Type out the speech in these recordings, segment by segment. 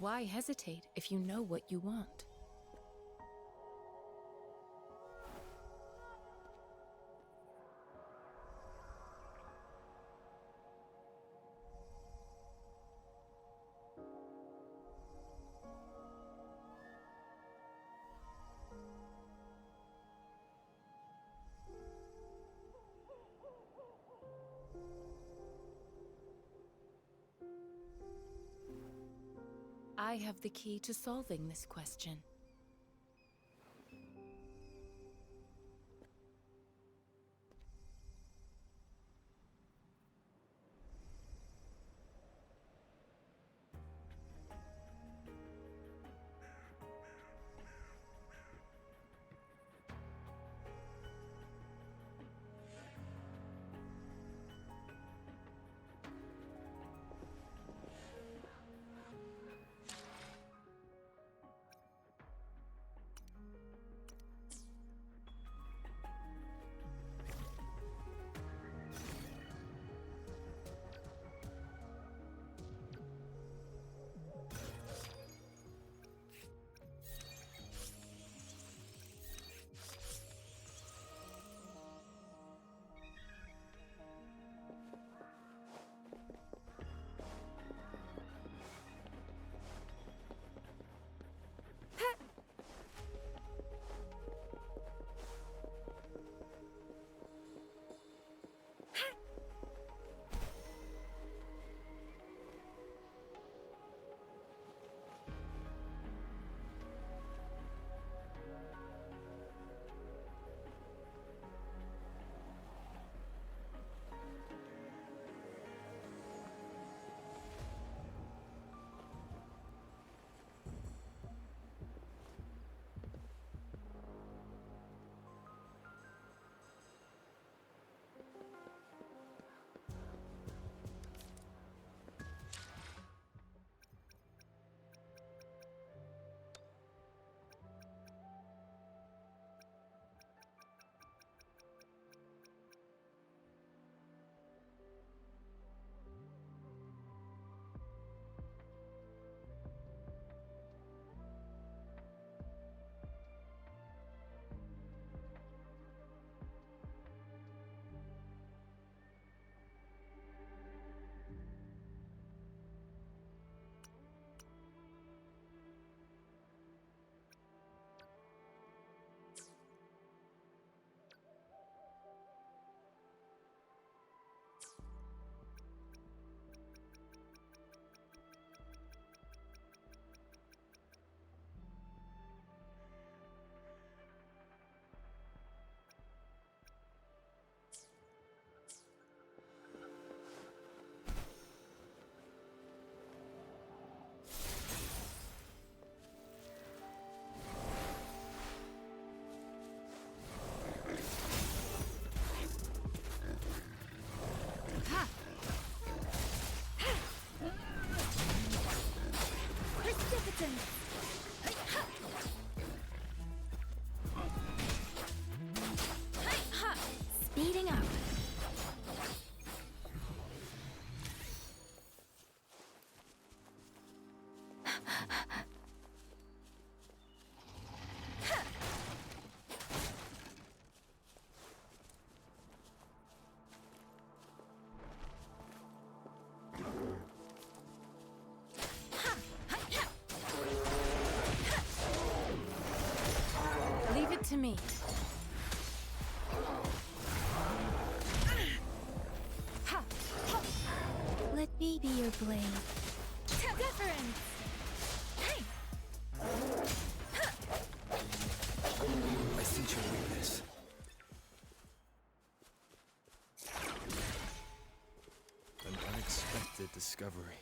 Why hesitate if you know what you want? I have the key to solving this question. Speeding up. Leave it to me. Let me be your blade. Deference! Hey! I sense your weakness. An unexpected discovery.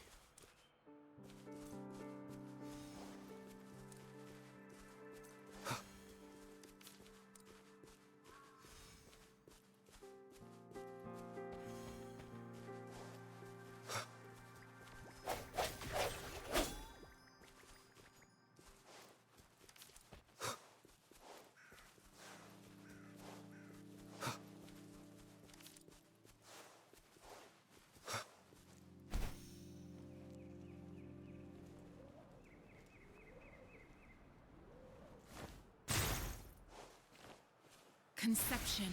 Conception.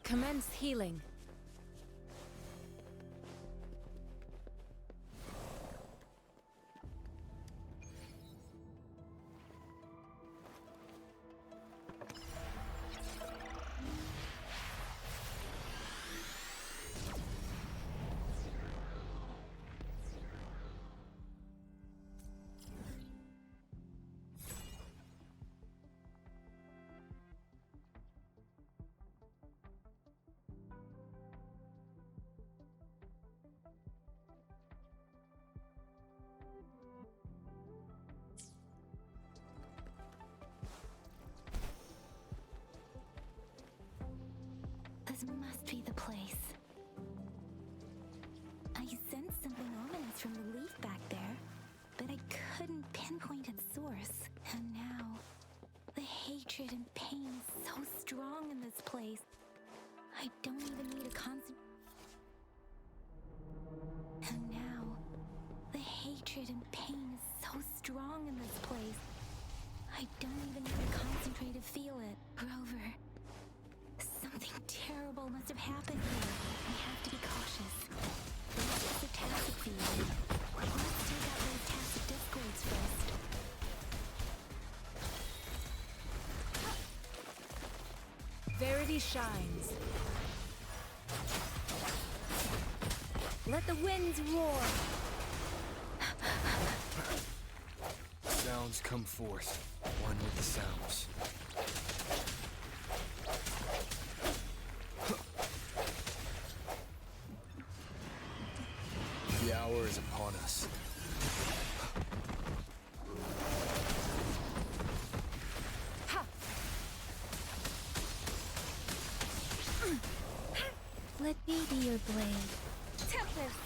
Commence healing. This must be the place. I sensed something ominous from the leaf back there, but I couldn't pinpoint its source. And now, the hatred and pain is so strong in this place. I don't even need a constant. And now, the hatred and pain is so strong in this place. I don't even need to concentrate to feel it. Rover. Something terrible must have happened here. We have to be cautious. This is a tacit field. Let's take out those tacit discords first. Verity shines. Let the winds roar. Sounds come forth, one with the sounds. The hour is upon us. Let me be your blade. Tempest.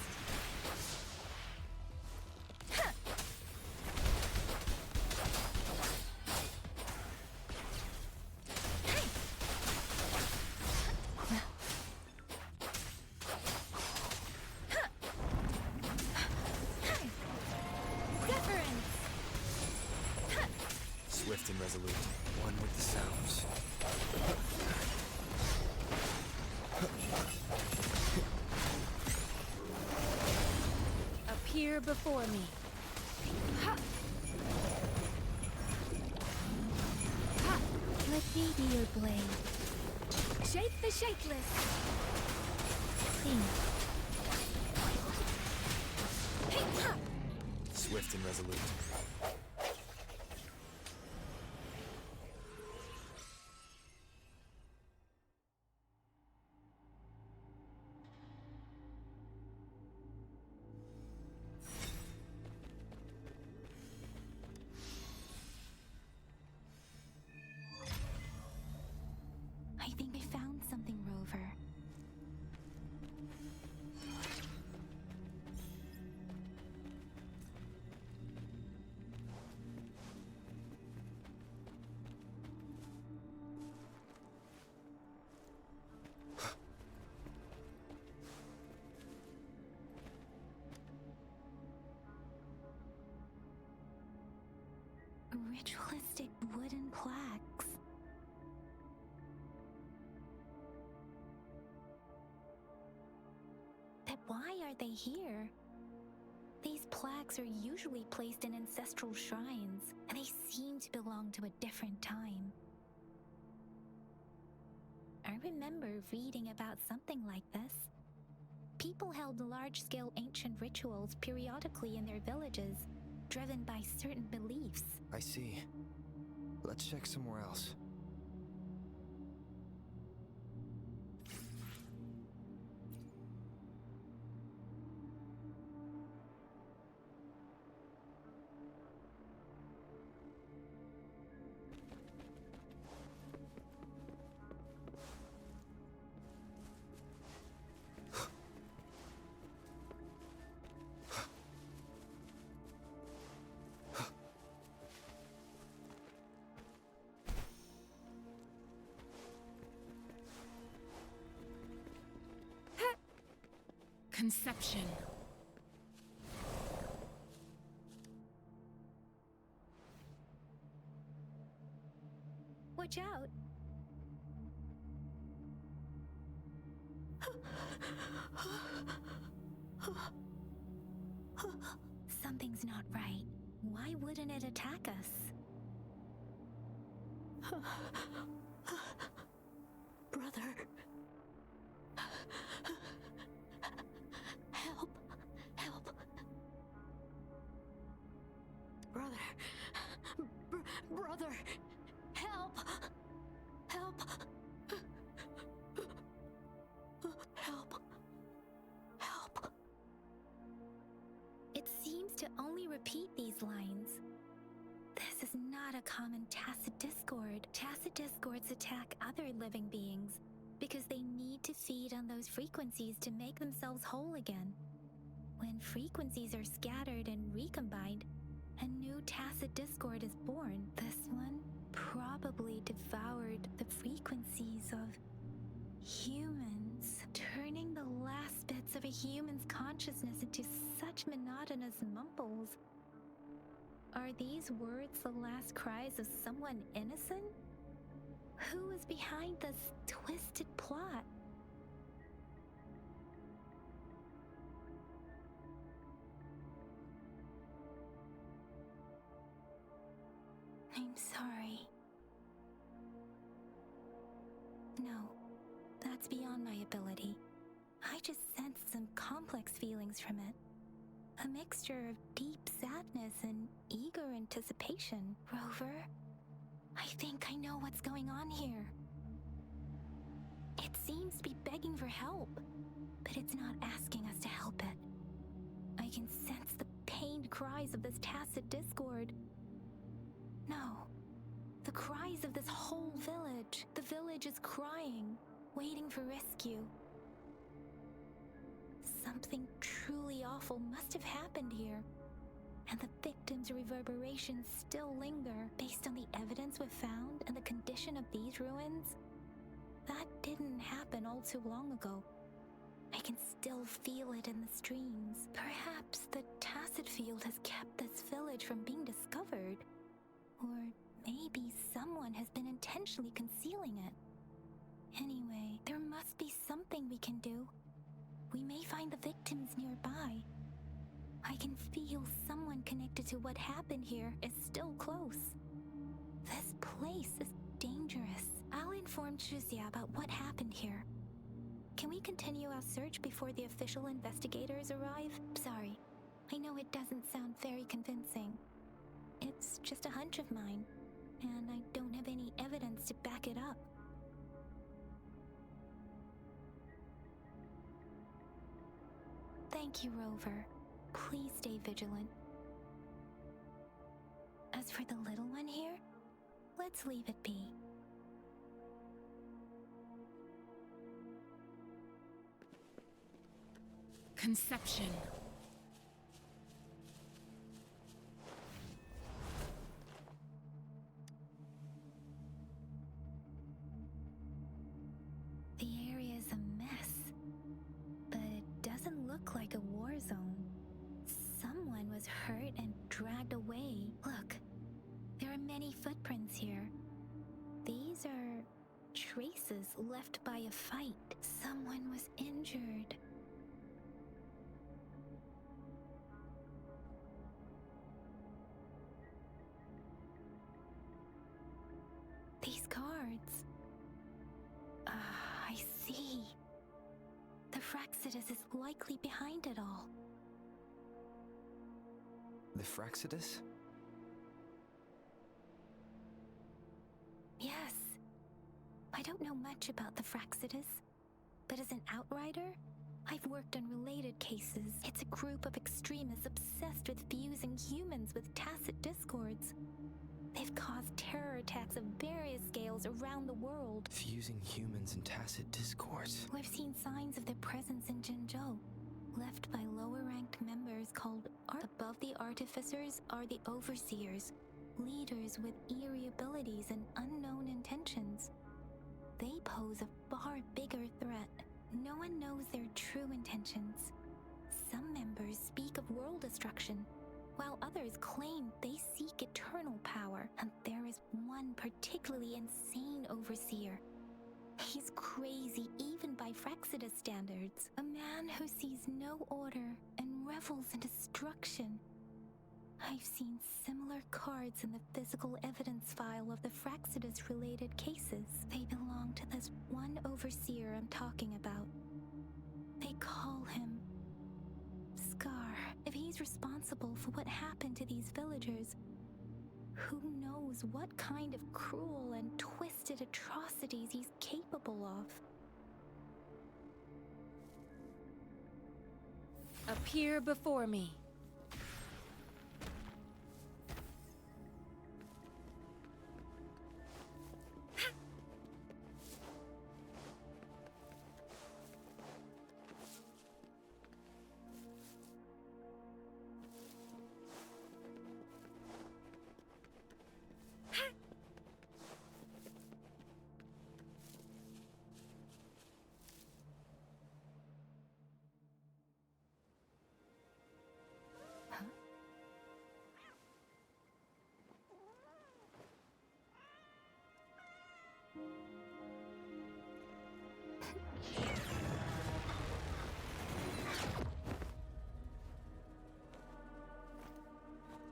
Swift and resolute, one with the sounds. Appear before me. Ha! Ha! Let me be your blade. Shake the shakeless. Think. Hey, ha! Swift and resolute. I think I found something, Rover. Ritualistic wooden plaques. But why are they here? These plaques are usually placed in ancestral shrines, and they seem to belong to a different time. I remember reading about something like this. People held large-scale ancient rituals periodically in their villages, driven by certain beliefs. I see. Let's check somewhere else. Conception. Watch out. Something's not right. Why wouldn't it attack us? Brother. Help. Help. Brother. Brother. Help. Help. Help. Help. It seems to only repeat these lines. This is not a common tacit discord. Tacit discords attack other living beings because they need to feed on those frequencies to make themselves whole again. When frequencies are scattered and recombined, a new tacit discord is born. This one probably devoured the frequencies of humans, turning the last bits of a human's consciousness into such monotonous mumbles. Are these words the last cries of someone innocent? Who is behind this twisted plot? I'm sorry. No, that's beyond my ability. I just sensed some complex feelings from it. A mixture of deep sadness and eager anticipation. Rover, I think I know what's going on here. It seems to be begging for help, but it's not asking us to help it. I can sense the pained cries of this tacit discord. No, the cries of this whole village. The village is crying, waiting for rescue. Something truly awful must have happened here, and the victims' reverberations still linger. Based on the evidence we've found and the condition of these ruins, that didn't happen all too long ago. I can still feel it in the streams. Perhaps the tacit field has kept this village from being discovered, or maybe someone has been intentionally concealing it. Anyway, there must be something we can do. We may find the victims nearby. I can feel someone connected to what happened here is still close. This place is dangerous. I'll inform Chuzia about what happened here. Can we continue our search before the official investigators arrive? Sorry, I know it doesn't sound very convincing. It's just a hunch of mine, and I don't have any evidence to back it up. Thank you, Rover. Please stay vigilant. As for the little one here, let's leave it be. Conception. The area is a mess, but it doesn't look like a war zone. Someone was hurt and dragged away. Look, there are many footprints here. These are traces left by a fight. Someone was injured. These cards. I see. The Fraxidus is likely behind it all. The Fraxidus? Yes. I don't know much about the Fraxidus, but as an outrider, I've worked on related cases. It's a group of extremists obsessed with fusing humans with tacit discords. They've caused terror attacks of various scales around the world. Fusing humans and tacit discords. We've seen signs of their presence in Jinzhou, left by lower-ranked members called Above the Artificers are the Overseers, leaders with eerie abilities and unknown intentions. They pose a far bigger threat. No one knows their true intentions, Some members speak of world destruction, while others claim they seek eternal power, and there is one particularly insane overseer. He's crazy even by Frexidus standards, a man who sees no order and revels in destruction. I've seen similar cards in the physical evidence file of the Frexidus-related cases. They belong to this one overseer I'm talking about. They call him Scar. If he's responsible for what happened to these villagers, who knows what kind of cruel and twisted atrocities he's capable of? Appear before me.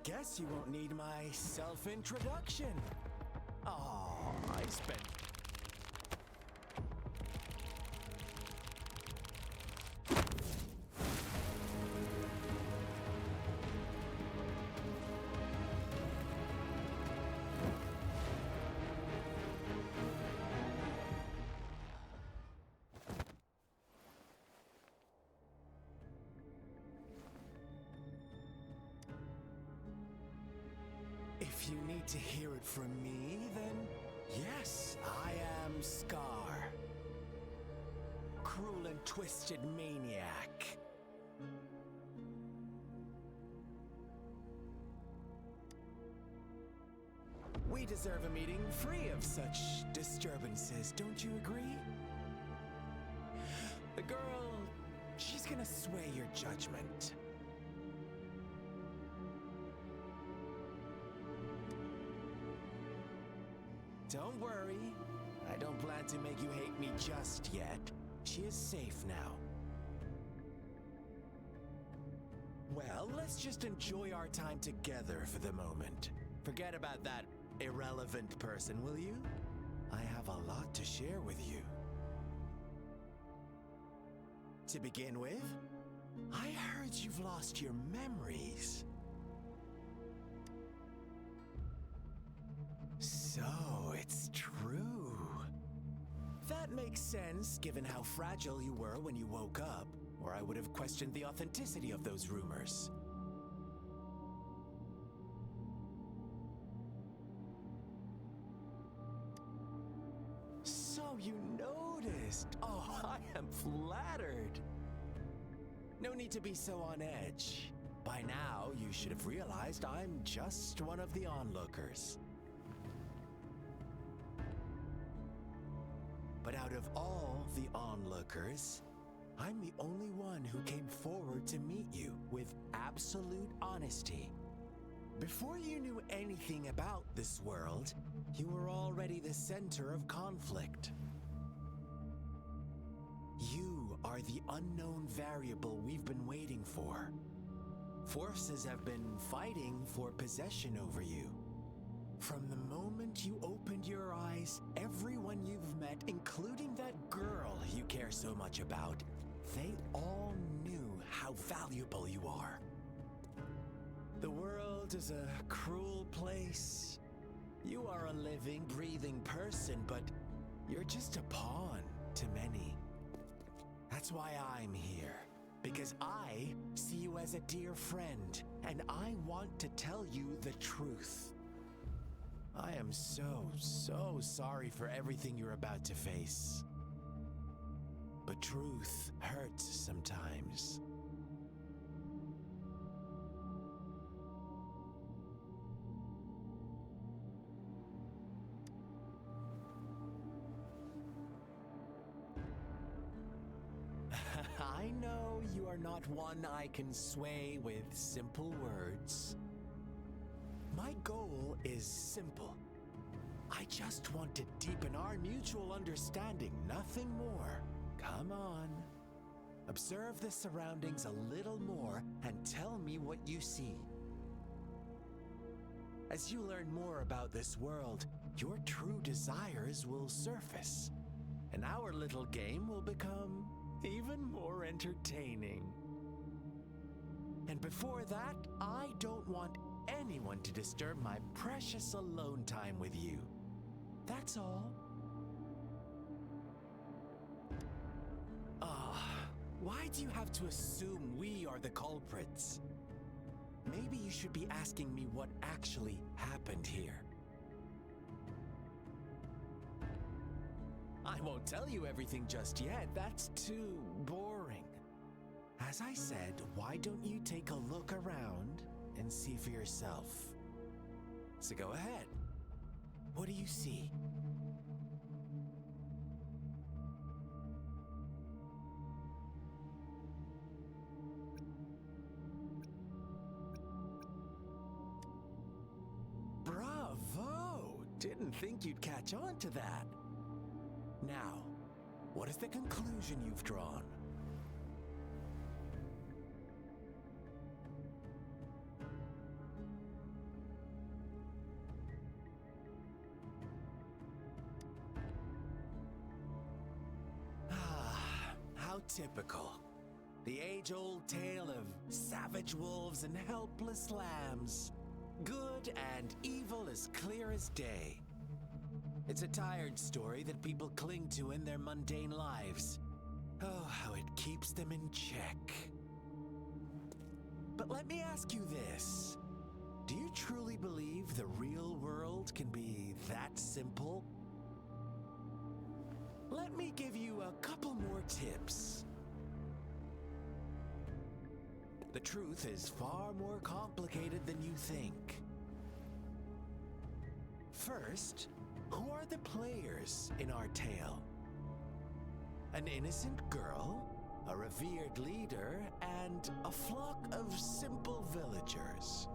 Guess you won't need my self-introduction. Oh, I spent... If you need to hear it from me, then yes, I am Scar. Cruel and twisted maniac. We deserve a meeting free of such disturbances, don't you agree? The girl, she's gonna sway your judgment. Don't worry, I don't plan to make you hate me just yet. She is safe now. Well, let's just enjoy our time together for the moment. Forget about that irrelevant person, will you? I have a lot to share with you. To begin with, I heard you've lost your memories. So, it's true. That makes sense, given how fragile you were when you woke up, or I would have questioned the authenticity of those rumors. So you noticed. Oh, I am flattered. No need to be so on edge. By now, you should have realized I'm just one of the onlookers. But out of all the onlookers, I'm the only one who came forward to meet you with absolute honesty. Before you knew anything about this world, you were already the center of conflict. You are the unknown variable we've been waiting for. Forces have been fighting for possession over you. From the moment you opened your eyes, everyone you've met, including that girl you care so much about, they all knew how valuable you are. The world is a cruel place. You are a living, breathing person, but you're just a pawn to many. That's why I'm here, because I see you as a dear friend, and I want to tell you the truth. I am so sorry for everything you're about to face. But truth hurts sometimes. I know you you are not one I can sway with simple words. My goal is simple. I just want to deepen our mutual understanding, nothing more. Come on. Observe the surroundings a little more and tell me what you see. As you learn more about this world, your true desires will surface, and our little game will become even more entertaining. And before that, I don't want anyone to disturb my precious alone time with you. That's all. Why do you have to assume we are the culprits? Maybe you should be asking me what actually happened here. I won't tell you everything just yet. That's too boring. As I said, why don't you take a look around and see for yourself? So go ahead. What do you see? Bravo! Didn't think you'd catch on to that. Now, what is the conclusion you've drawn? How typical. The age-old tale of savage wolves and helpless lambs. Good and evil as clear as day. It's a tired story that people cling to in their mundane lives. Oh, how it keeps them in check. But let me ask you this. Do you truly believe the real world can be that simple? Let me give you a couple more tips. The truth is far more complicated than you think. First, who are the players in our tale? An innocent girl, a revered leader, and a flock of simple villagers.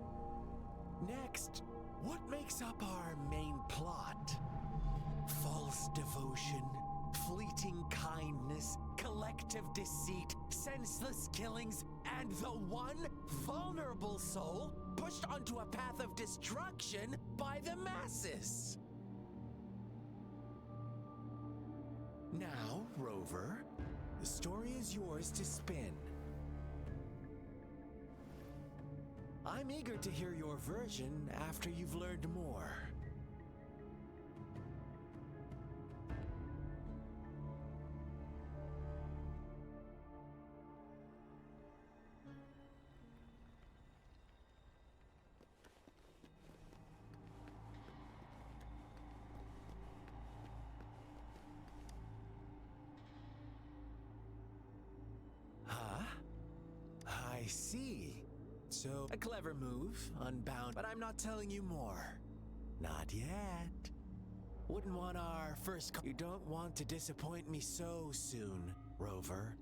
Next, what makes up our main plot? False devotion, fleeting kindness, collective deceit, senseless killings, and the one vulnerable soul pushed onto a path of destruction by the masses. Now, Rover, the story is yours to spin. I'm eager to hear your version after you've learned more. I see. So, a clever move, unbound, but I'm not telling you more. Not yet. Wouldn't want our first You don't want to disappoint me so soon, Rover.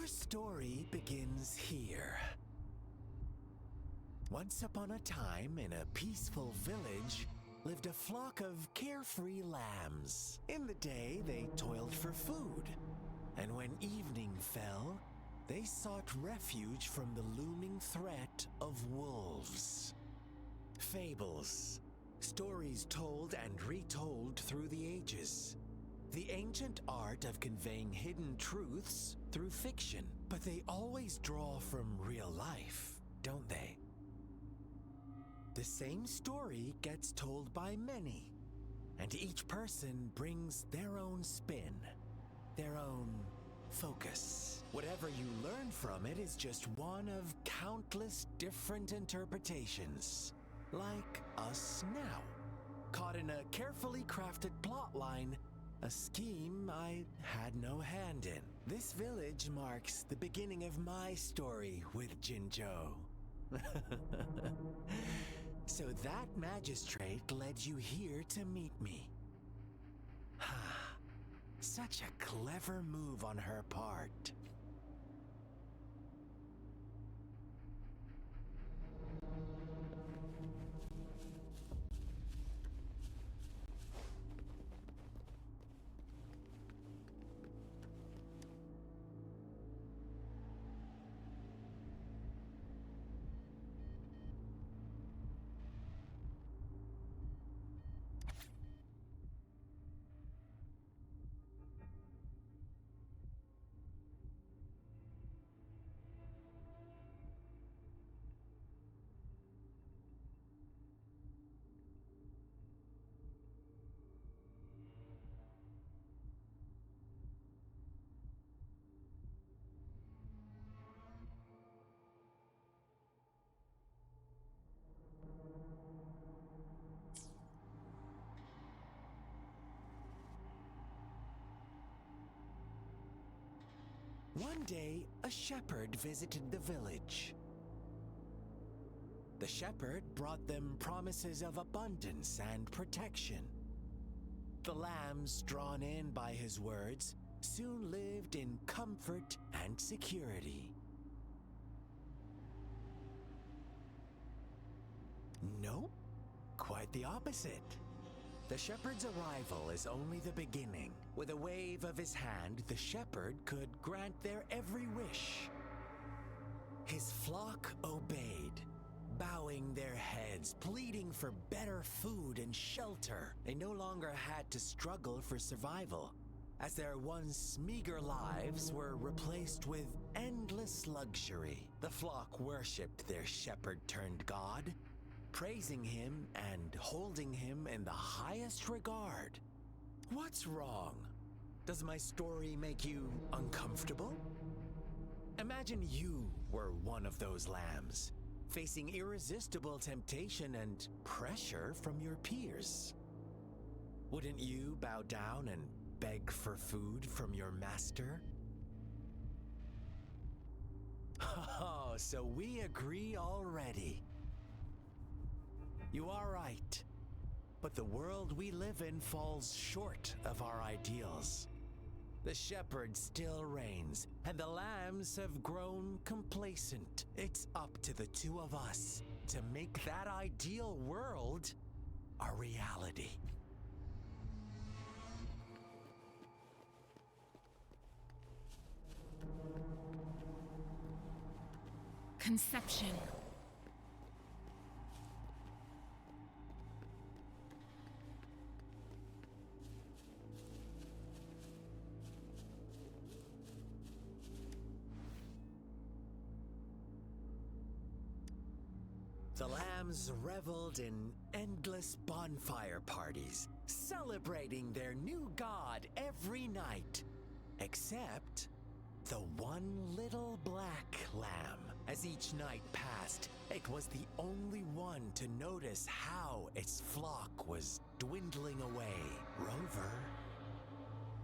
Your story begins here. Once upon a time, in a peaceful village, lived a flock of carefree lambs. In the day, they toiled for food, and when evening fell, they sought refuge from the looming threat of wolves. Fables, stories told and retold through the ages. The ancient art of conveying hidden truths through fiction, but they always draw from real life, don't they? The same story gets told by many, and each person brings their own spin, their own focus. Whatever you learn from it is just one of countless different interpretations, like us now, caught in a carefully crafted plotline, a scheme I had no hand in. This village marks the beginning of my story with Jinzhou. So that magistrate led you here to meet me. Such a clever move on her part. One day, a shepherd visited the village. The shepherd brought them promises of abundance and protection. The lambs, drawn in by his words, soon lived in comfort and security. Nope, quite the opposite. The shepherd's arrival is only the beginning. With a wave of his hand, the shepherd could grant their every wish. His flock obeyed, bowing their heads, pleading for better food and shelter. They no longer had to struggle for survival, as their once meager lives were replaced with endless luxury. The flock worshipped their shepherd-turned-god, praising him and holding him in the highest regard. What's wrong? Does my story make you uncomfortable? Imagine you were one of those lambs, facing irresistible temptation and pressure from your peers. Wouldn't you bow down and beg for food from your master? Oh, so we agree already. You are right, but the world we live in falls short of our ideals. The shepherd still reigns, and the lambs have grown complacent. It's up to the two of us to make that ideal world a reality. Conception. The lambs reveled in endless bonfire parties, celebrating their new god every night, except the one little black lamb. As each night passed, it was the only one to notice how its flock was dwindling away. Rover,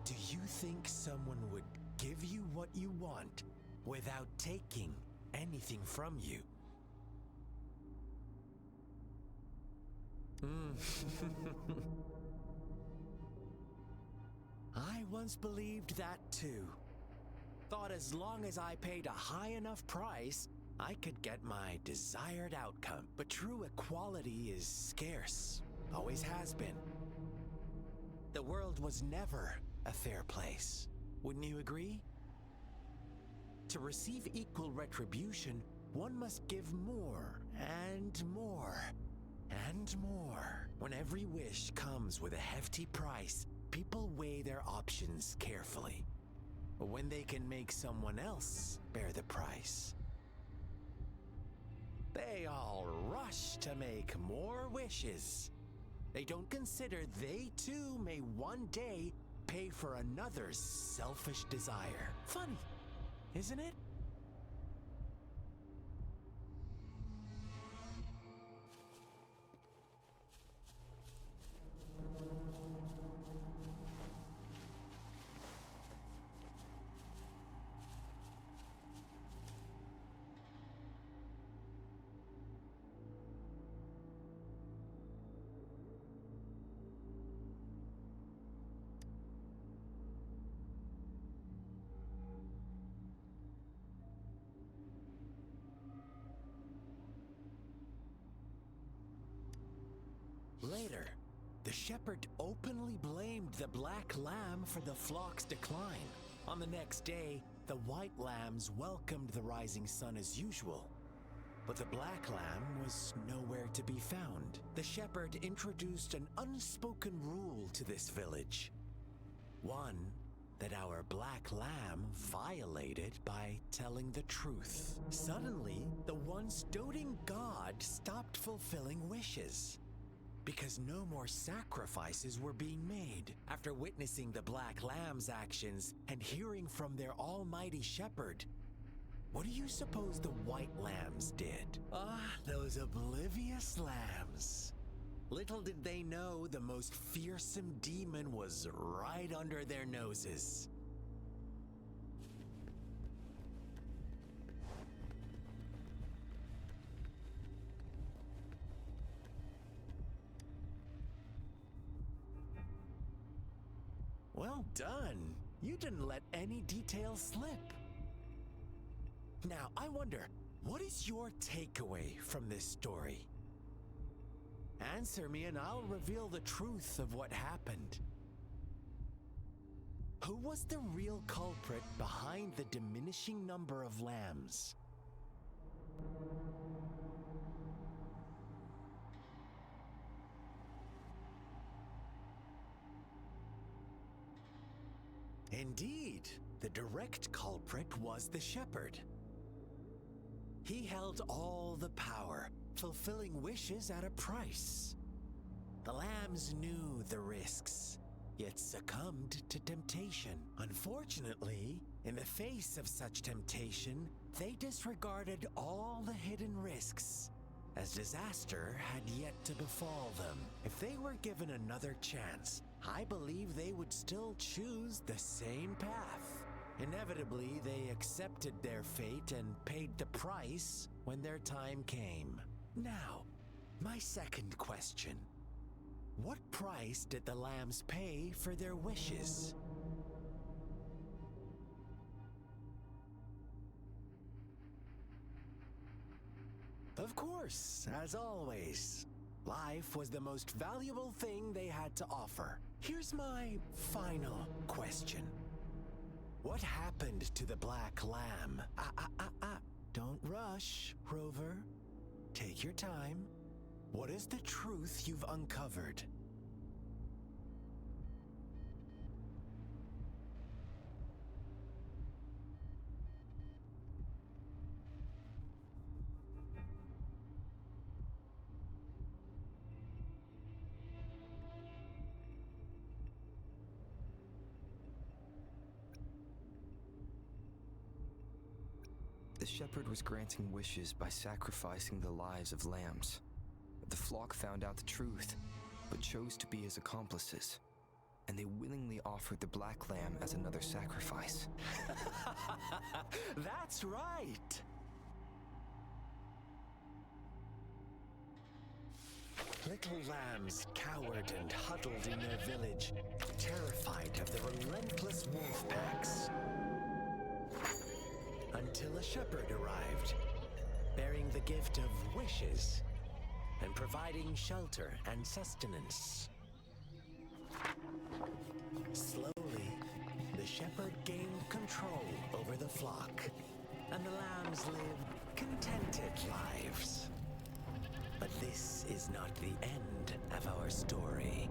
do you think someone would give you what you want without taking anything from you? I once believed that too. Thought as long as I paid a high enough price, I could get my desired outcome. But true equality is scarce. Always has been. The world was never a fair place. Wouldn't you agree? To receive equal retribution, one must give more and more and more. When every wish comes with a hefty price, people weigh their options carefully. But when they can make someone else bear the price, they all rush to make more wishes. They don't consider they too may one day pay for another's selfish desire. Funny, isn't it? Later, the shepherd openly blamed the black lamb for the flock's decline. On the next day, the white lambs welcomed the rising sun as usual. But the black lamb was nowhere to be found. The shepherd introduced an unspoken rule to this village. One that our black lamb violated by telling the truth. Suddenly, the once doting god stopped fulfilling wishes, because no more sacrifices were being made. After witnessing the black lamb's actions and hearing from their almighty shepherd, what do you suppose the white lambs did? Those oblivious lambs. Little did they know the most fearsome demon was right under their noses. Well done. You didn't let any details slip. Now, I wonder, what is your takeaway from this story? Answer me and I'll reveal the truth of what happened. Who was the real culprit behind the diminishing number of lambs? Indeed, the direct culprit was the shepherd. He held all the power, fulfilling wishes at a price. The lambs knew the risks, yet succumbed to temptation. Unfortunately, in the face of such temptation, they disregarded all the hidden risks, as disaster had yet to befall them. If they were given another chance, I believe they would still choose the same path. Inevitably, they accepted their fate and paid the price when their time came. Now, my second question. What price did the lambs pay for their wishes? Of course, as always, life was the most valuable thing they had to offer. Here's my final question. What happened to the black lamb? Don't rush, Rover. Take your time. What is the truth you've uncovered? The shepherd was granting wishes by sacrificing the lives of lambs. The flock found out the truth, but chose to be his accomplices, and they willingly offered the black lamb as another sacrifice. That's right! Little lambs cowered and huddled in their village, terrified of the relentless wolf packs. until a shepherd arrived, bearing the gift of wishes and providing shelter and sustenance. Slowly, the shepherd gained control over the flock, and the lambs lived contented lives. But this is not the end of our story.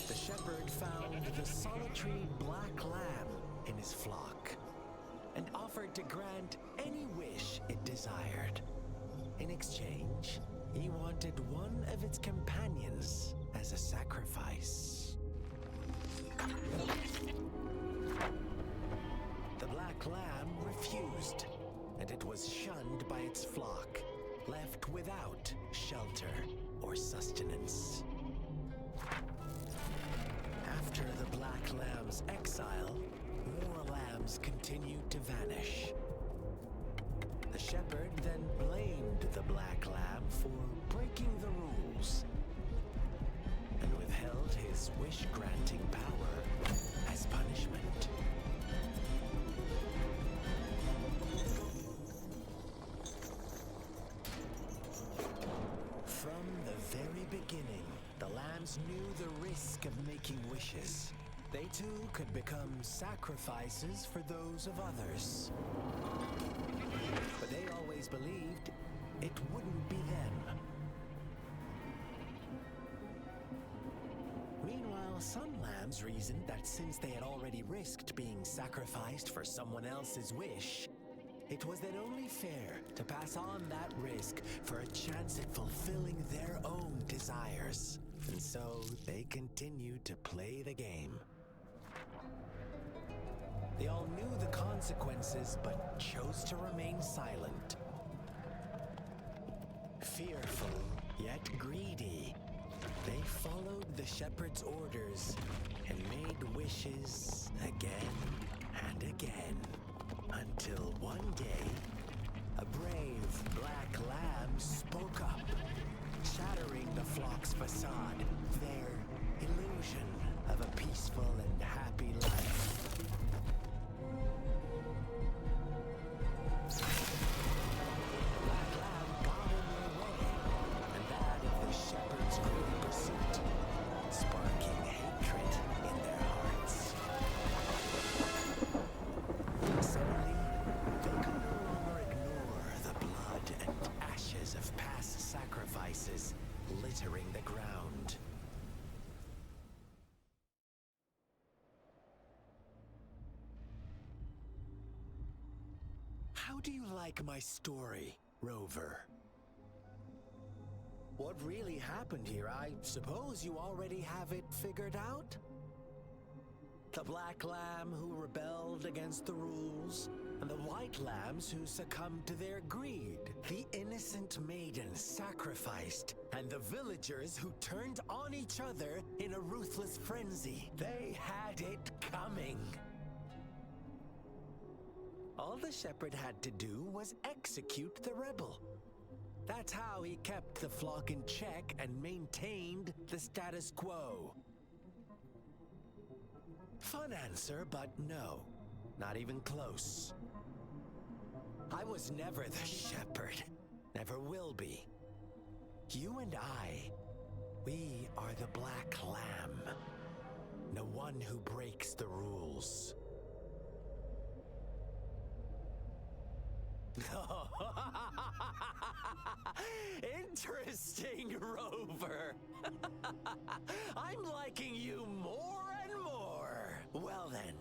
The shepherd found the solitary black lamb in his flock and offered to grant any wish it desired. In exchange, he wanted one of its companions as a sacrifice. The black lamb refused, and it was shunned by its flock, left without shelter or sustenance. After the black lamb's exile, more lambs continued to vanish. The shepherd then blamed the black lamb for breaking the rules and withheld his wish-granting power as punishment. From the very beginning, the lambs knew the risk of making wishes. They too could become sacrifices for those of others. But they always believed it wouldn't be them. Meanwhile, some lambs reasoned that since they had already risked being sacrificed for someone else's wish, it was then only fair to pass on that risk for a chance at fulfilling their own desires. And so they continued to play the game. They all knew the consequences, but chose to remain silent. Fearful, yet greedy, they followed the shepherd's orders and made wishes again and again, until one day, a brave black lamb spoke up, shattering the flock's facade, their illusion of a peaceful and happy life. Littering the ground. How do you like my story, Rover? What really happened here? I suppose you already have it figured out? The black lamb who rebelled against the rules, and the white lambs who succumbed to their greed. The innocent maiden sacrificed, and the villagers who turned on each other in a ruthless frenzy. They had it coming. All the shepherd had to do was execute the rebel. That's how he kept the flock in check and maintained the status quo. Fun answer, but no, not even close. I was never the shepherd, never will be. You and I, we are the black lamb, the one who breaks the rules. Interesting, Rover. I'm liking you more and more. Well then,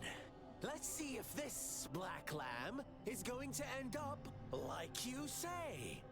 let's see if this black lamb is going to end up like you say.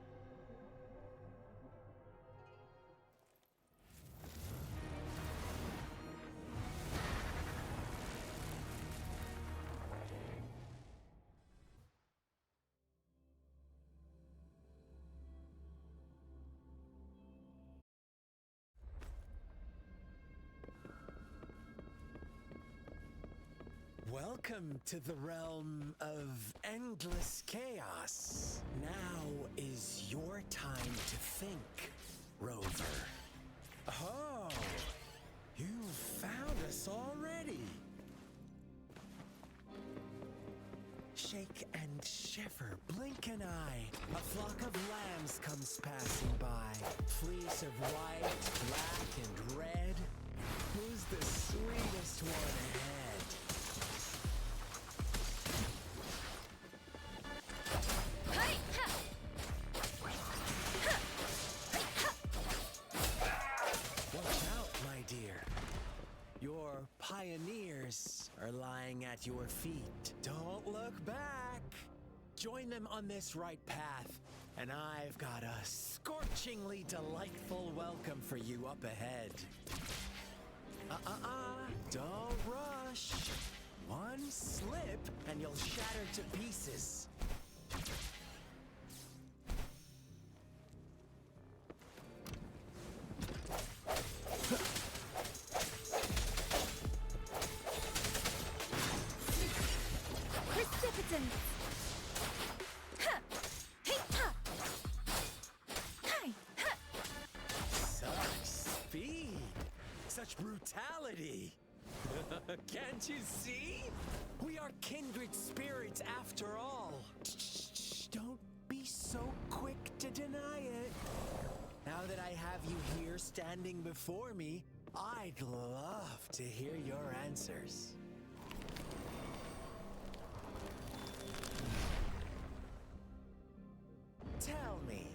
Welcome to the realm of endless chaos. Now is your time to think, Rover. Oh, you found us already. shake and shiver, blink an eye. A flock of lambs comes passing by. Fleece of white, black, and red. Who's the sweetest one ahead? Watch out, my dear. Your pioneers are lying at your feet. Don't look back. Join them on this right path, and I've got a scorchingly delightful welcome for you up ahead. Don't rush. One slip, and you'll shatter to pieces. Precipitant! Such speed! Such brutality! Can't you see? We are kindred spirits after all. Shh, don't be so quick to deny it. Now that I have you here standing before me, I'd love to hear your answers. Tell me,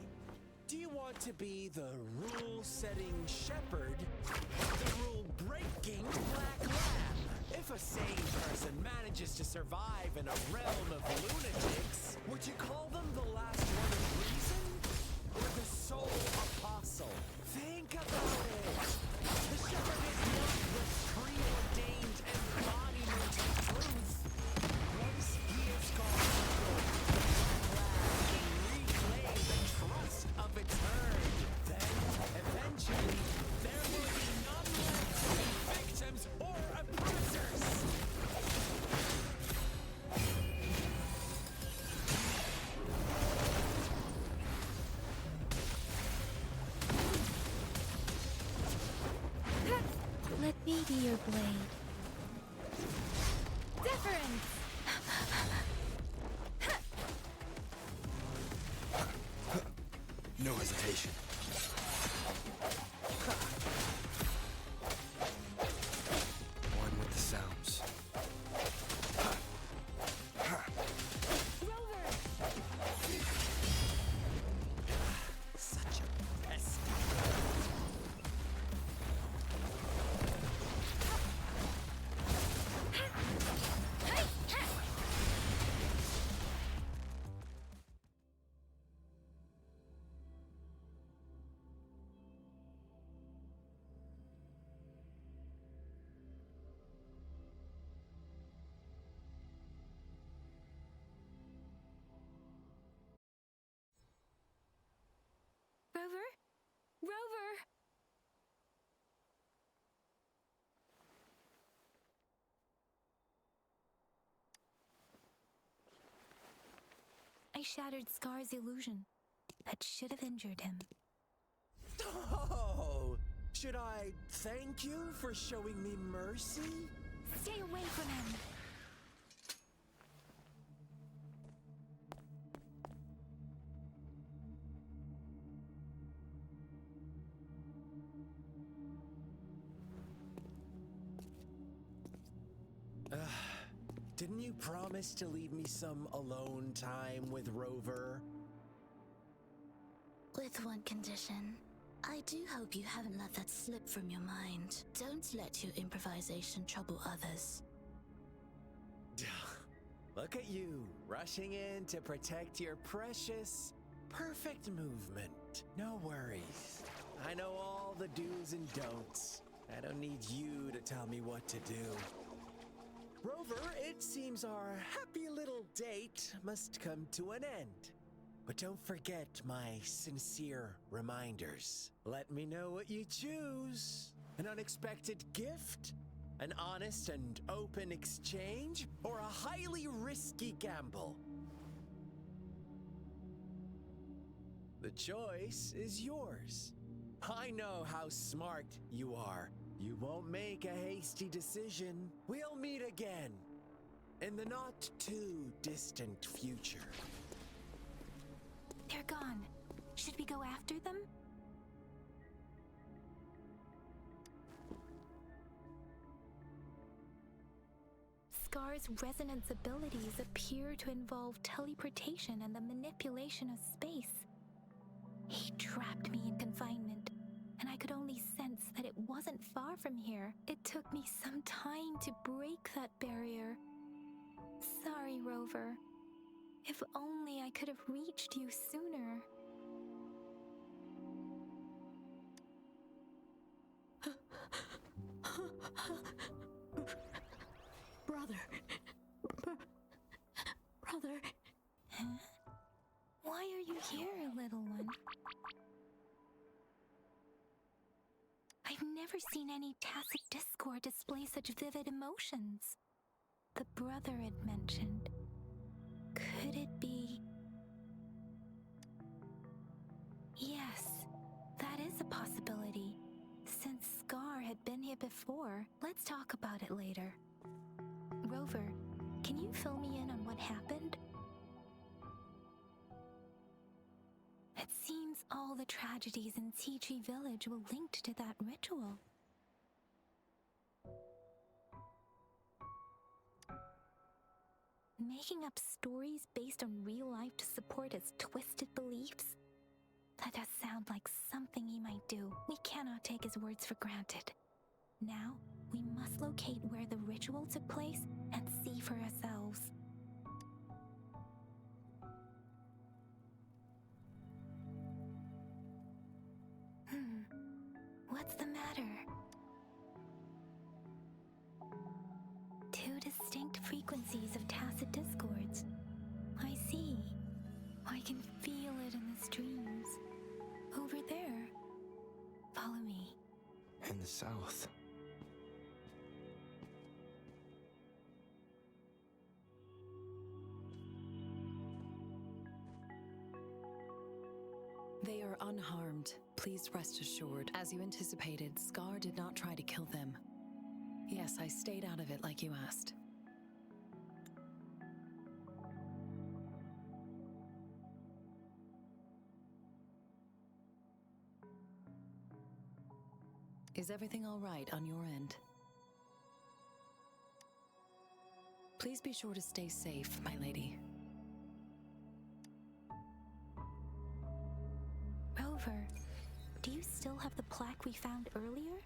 do you want to be the rule-setting shepherd or the rule-breaking black lamb? If a sane person manages to survive in a realm of lunatics, would you call them the last one of reason? Or the sole apostle? Think about it. The shepherd is not the preordained embodiment of truth. Once he is called the black lamb can reclaim the trust of its herd. Then, eventually, there will be none left to be victims or oppressors. Let me be your blade. Deference! No hesitation. One with the sounds. Rover! Such a pest. Rover? Rover! I shattered Scar's illusion. That should have injured him. Oh, should I thank you for showing me mercy? Stay away from him! Didn't you promise to leave me some alone time with Rover? With one condition. I do hope you haven't let that slip from your mind. Don't let your improvisation trouble others. Look at you, rushing in to protect your precious, perfect movement. No worries. I know all the do's and don'ts. I don't need you to tell me what to do. Rover, it seems our happy little date must come to an end. But don't forget my sincere reminders. Let me know what you choose. An unexpected gift? An honest and open exchange? Or a highly risky gamble? The choice is yours. I know how smart you are. You won't make a hasty decision. We'll meet again. In the not too distant future. They're gone. Should we go after them? Scar's resonance abilities appear to involve teleportation and the manipulation of space. He trapped me in confinement, and I could only sense that it wasn't far from here. It took me some time to break that barrier. Sorry, Rover. If only I could have reached you sooner. Brother. Huh? Why are you here, little one? I've never seen any tacit discord display such vivid emotions. The brother had mentioned. Could it be? Yes, that is a possibility. Since Scar had been here before, let's talk about it later. Rover, can you fill me in on what happened? It seems all the tragedies in Tea Tree Village were linked to that ritual. Making up stories based on real life to support his twisted beliefs? That does sound like something he might do. We cannot take his words for granted. Now, we must locate where the ritual took place and see for ourselves. What's the matter? Two distinct frequencies of tacit discords. I see. I can feel it in the streams. Over there. Follow me. In the south. They are unharmed. Please rest assured. As you anticipated, Scar did not try to kill them. Yes, I stayed out of it like you asked. Is everything all right on your end? Please be sure to stay safe, my lady. Rover, do you still have the plaque we found earlier?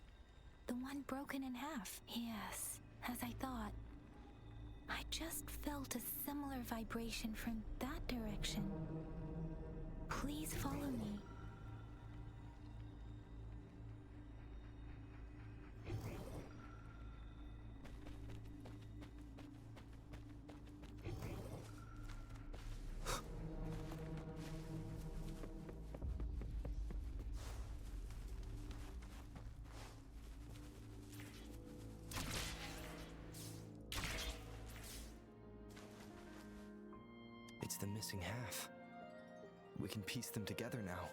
The one broken in half? Yes, as I thought. I just felt a similar vibration from that direction. Please follow me. It's the missing half. We can piece them together now.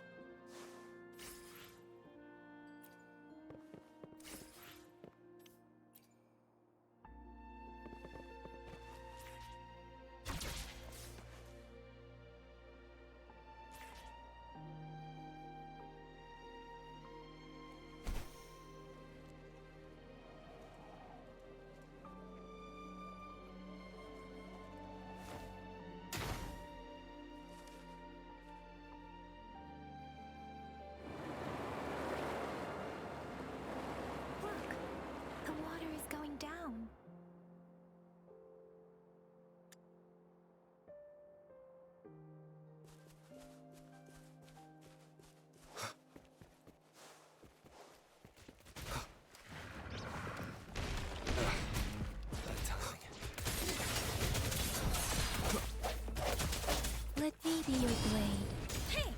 Let me be your blade. Hey!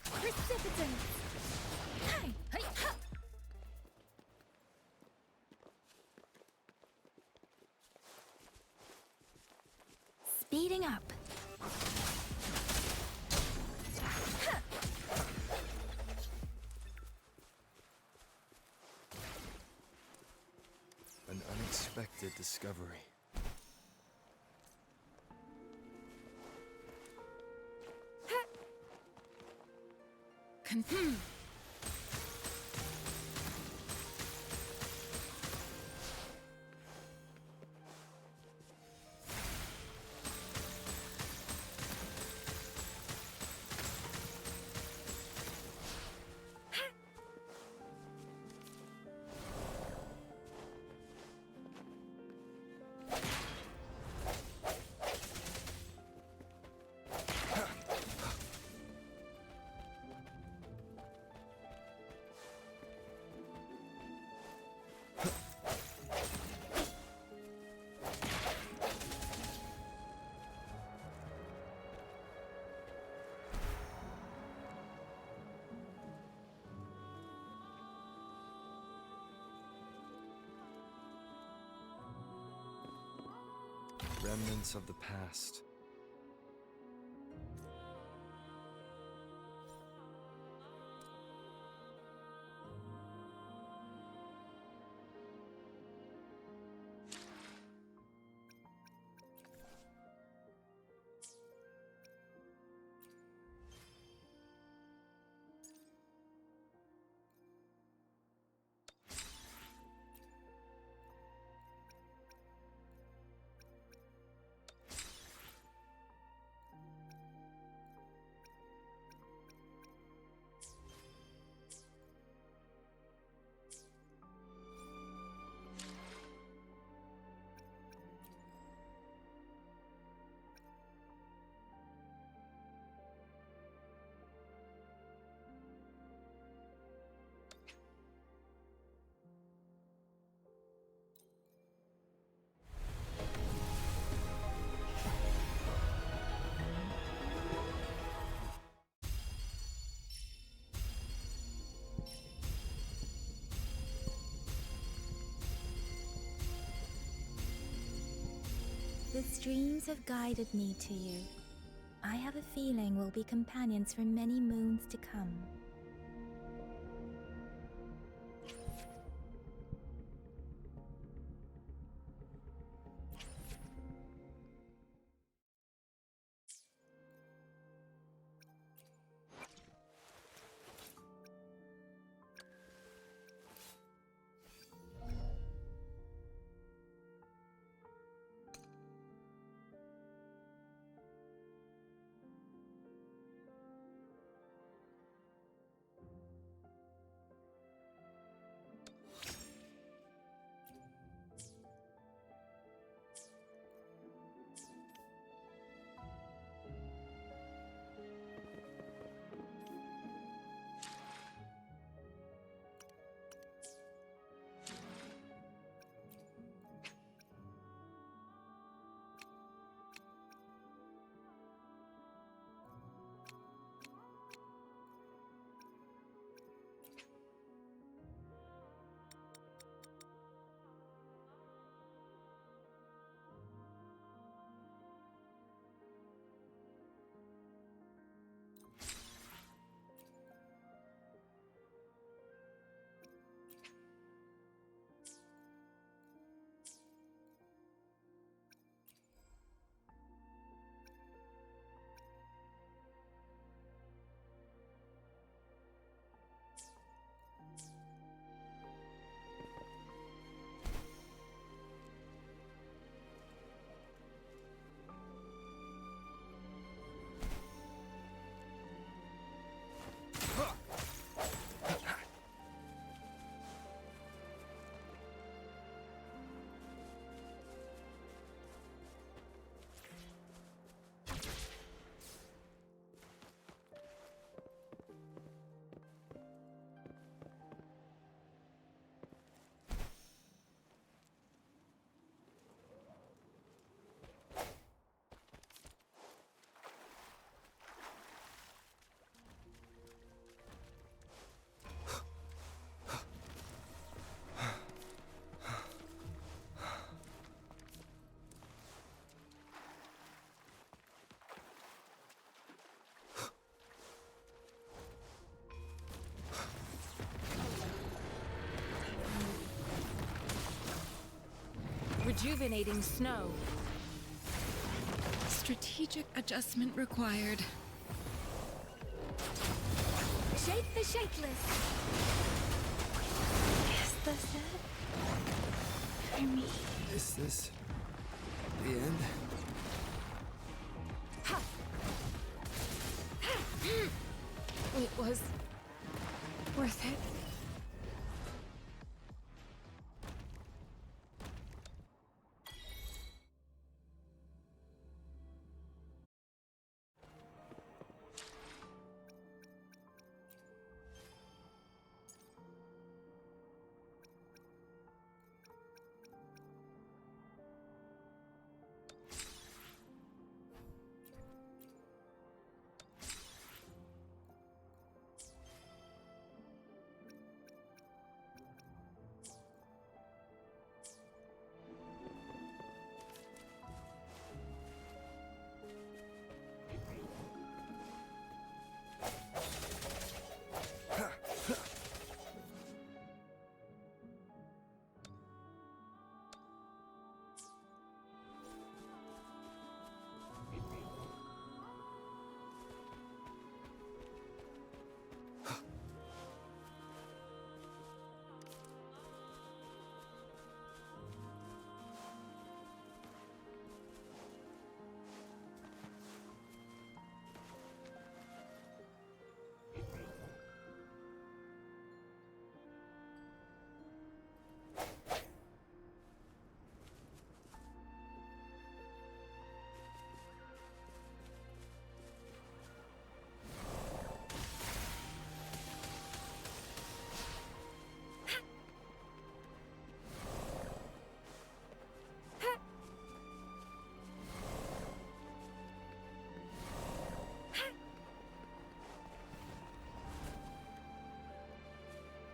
Precipitance! Hey! Hey! Ha! Speeding up. Ha! An unexpected discovery. Remnants of the past. The streams have guided me to you. I have a feeling we'll be companions for many moons to come. Rejuvenating snow. Strategic adjustment required. Shake the shakeless. Is this it? For me? Is this the end? It was worth it.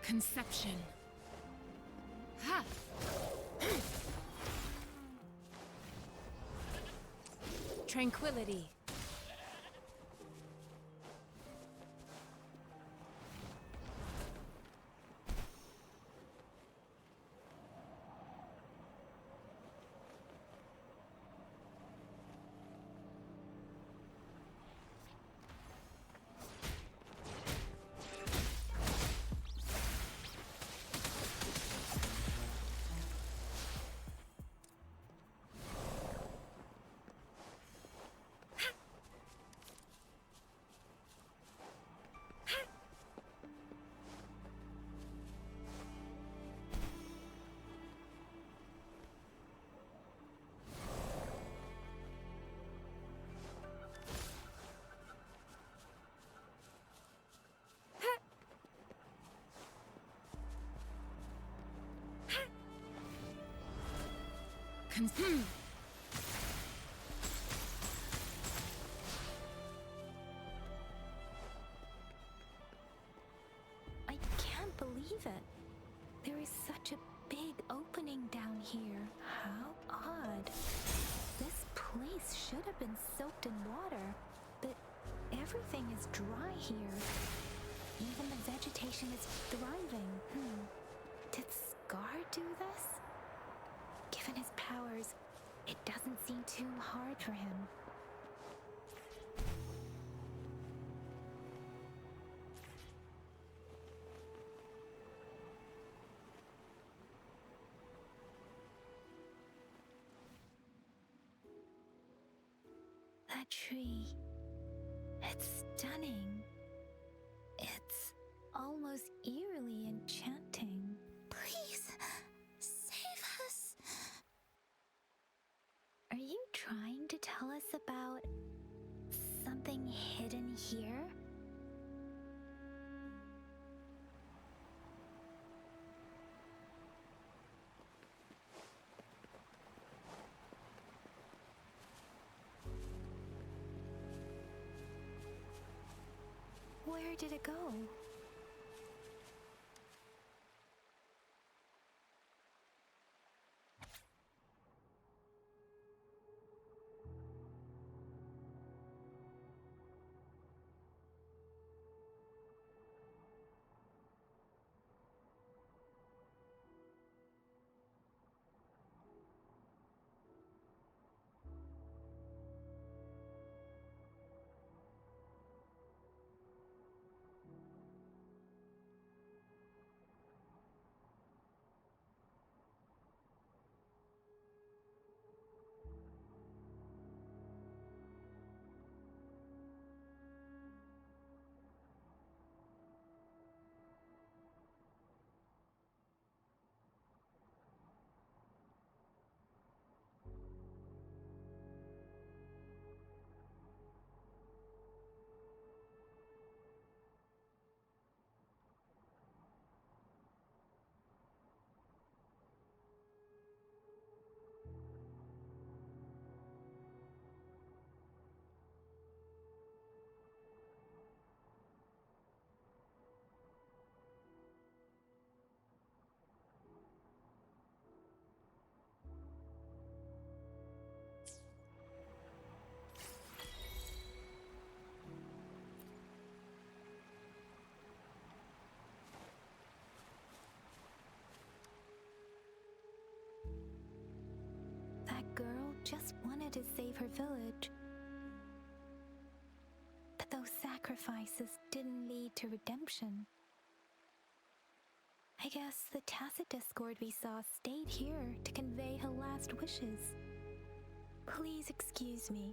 Conception. Ha! Tranquility. I can't believe it. There is such a big opening down here. How odd. This place should have been soaked in water, but everything is dry here. Even the vegetation is thriving. Did Scar do this? Given his powers, it doesn't seem too hard for him. That tree, it's stunning. It's almost eerily enchanting. Please, save us. Are you trying to tell us about something hidden here? Where did it go? just wanted to save her village. But those sacrifices didn't lead to redemption. I guess the tacit discord we saw stayed here to convey her last wishes. Please excuse me.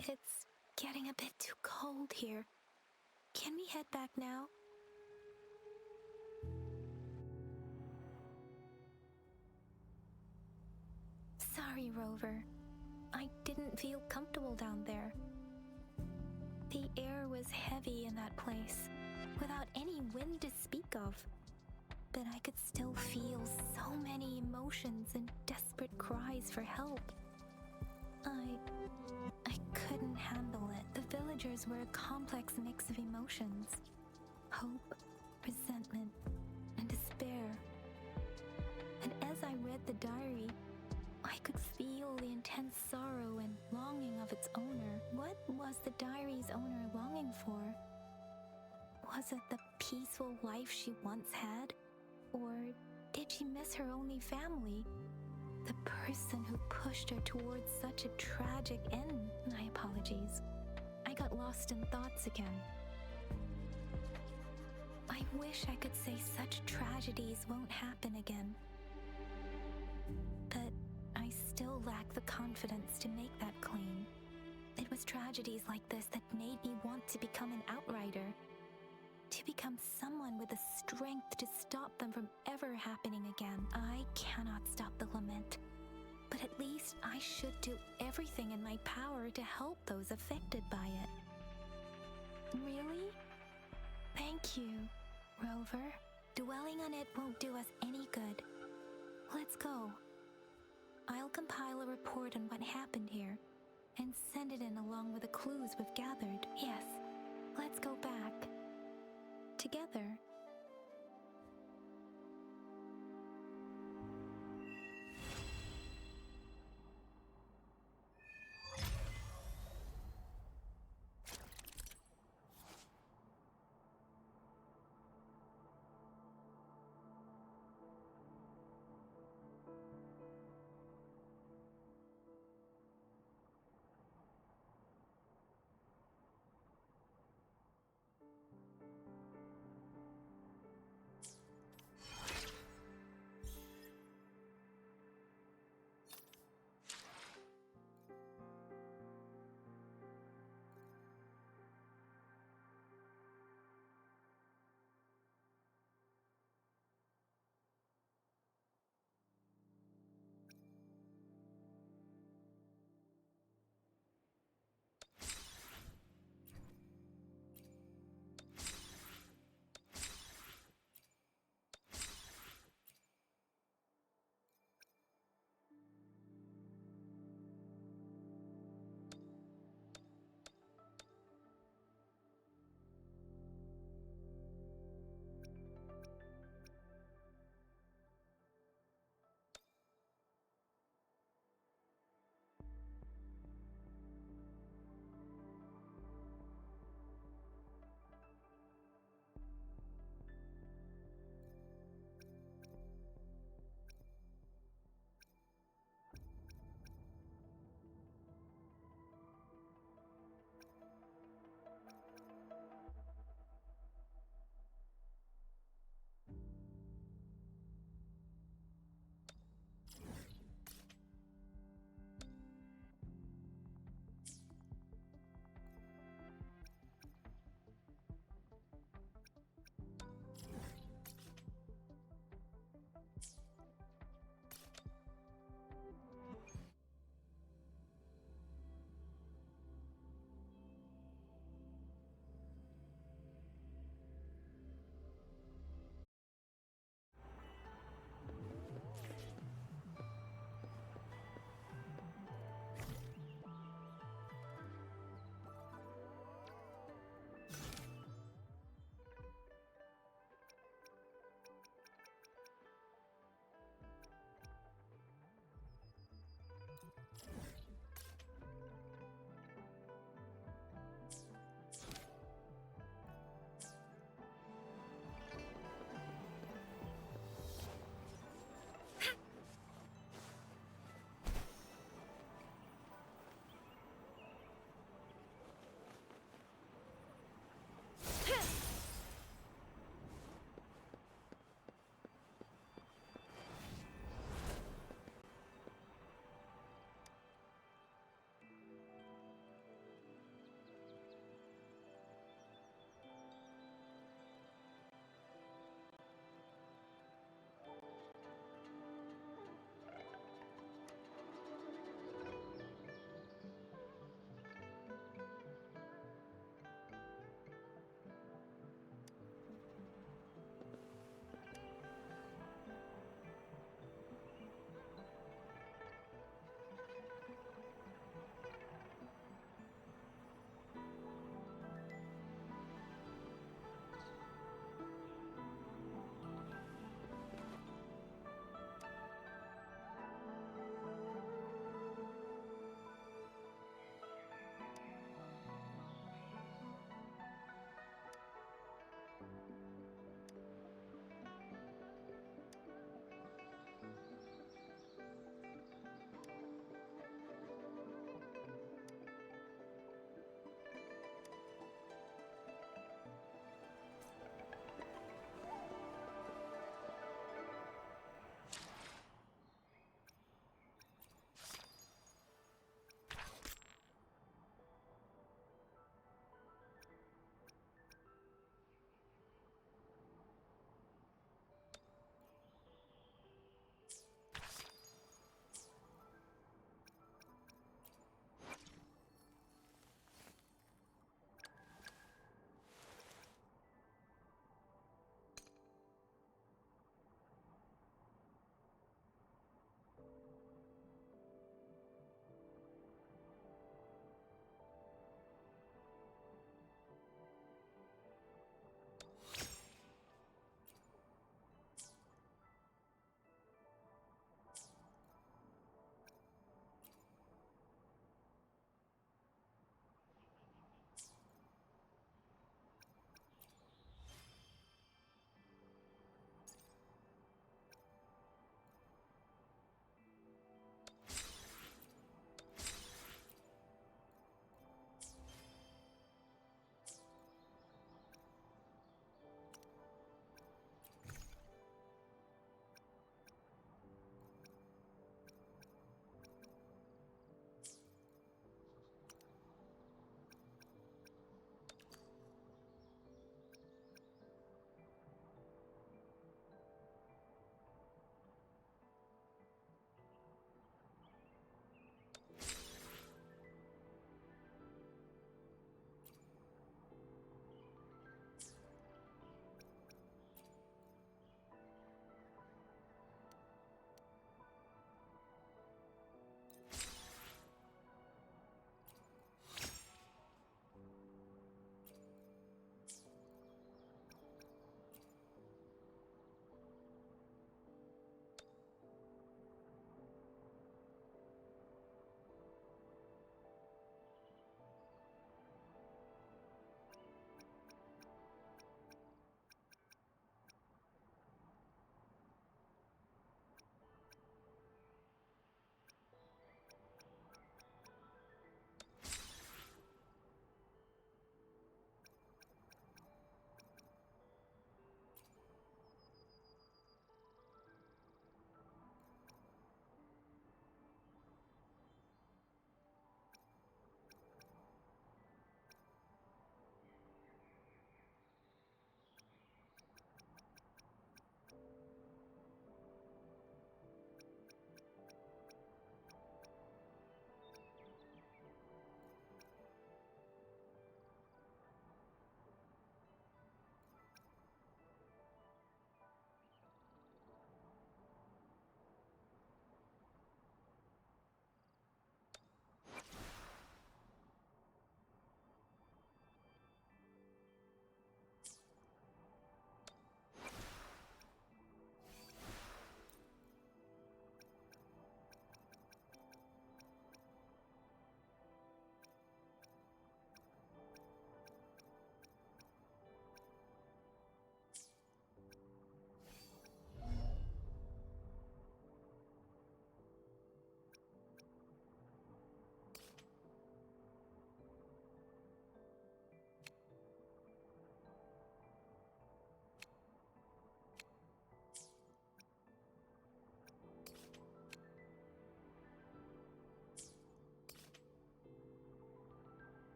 It's getting a bit too cold here. Can we head back now? Sorry, Rover. I didn't feel comfortable down there. The air was heavy in that place, without any wind to speak of. But I could still feel so many emotions and desperate cries for help. I couldn't handle it. The villagers were a complex mix of emotions. Hope, resentment, and despair. And as I read the diary, I could feel the intense sorrow and longing of its owner. What was the diary's owner longing for? Was it the peaceful life she once had? Or did she miss her only family? The person who pushed her towards such a tragic end? My apologies. I got lost in thoughts again. I wish I could say such tragedies won't happen again. But I still lack the confidence to make that claim. It was tragedies like this that made me want to become an outrider. To become someone with the strength to stop them from ever happening again. I cannot stop the lament, but at least I should do everything in my power to help those affected by it. Really? Thank you, Rover. Dwelling on it won't do us any good. Let's go. I'll compile a report on what happened here and send it in along with the clues we've gathered. Yes, let's go back. Together.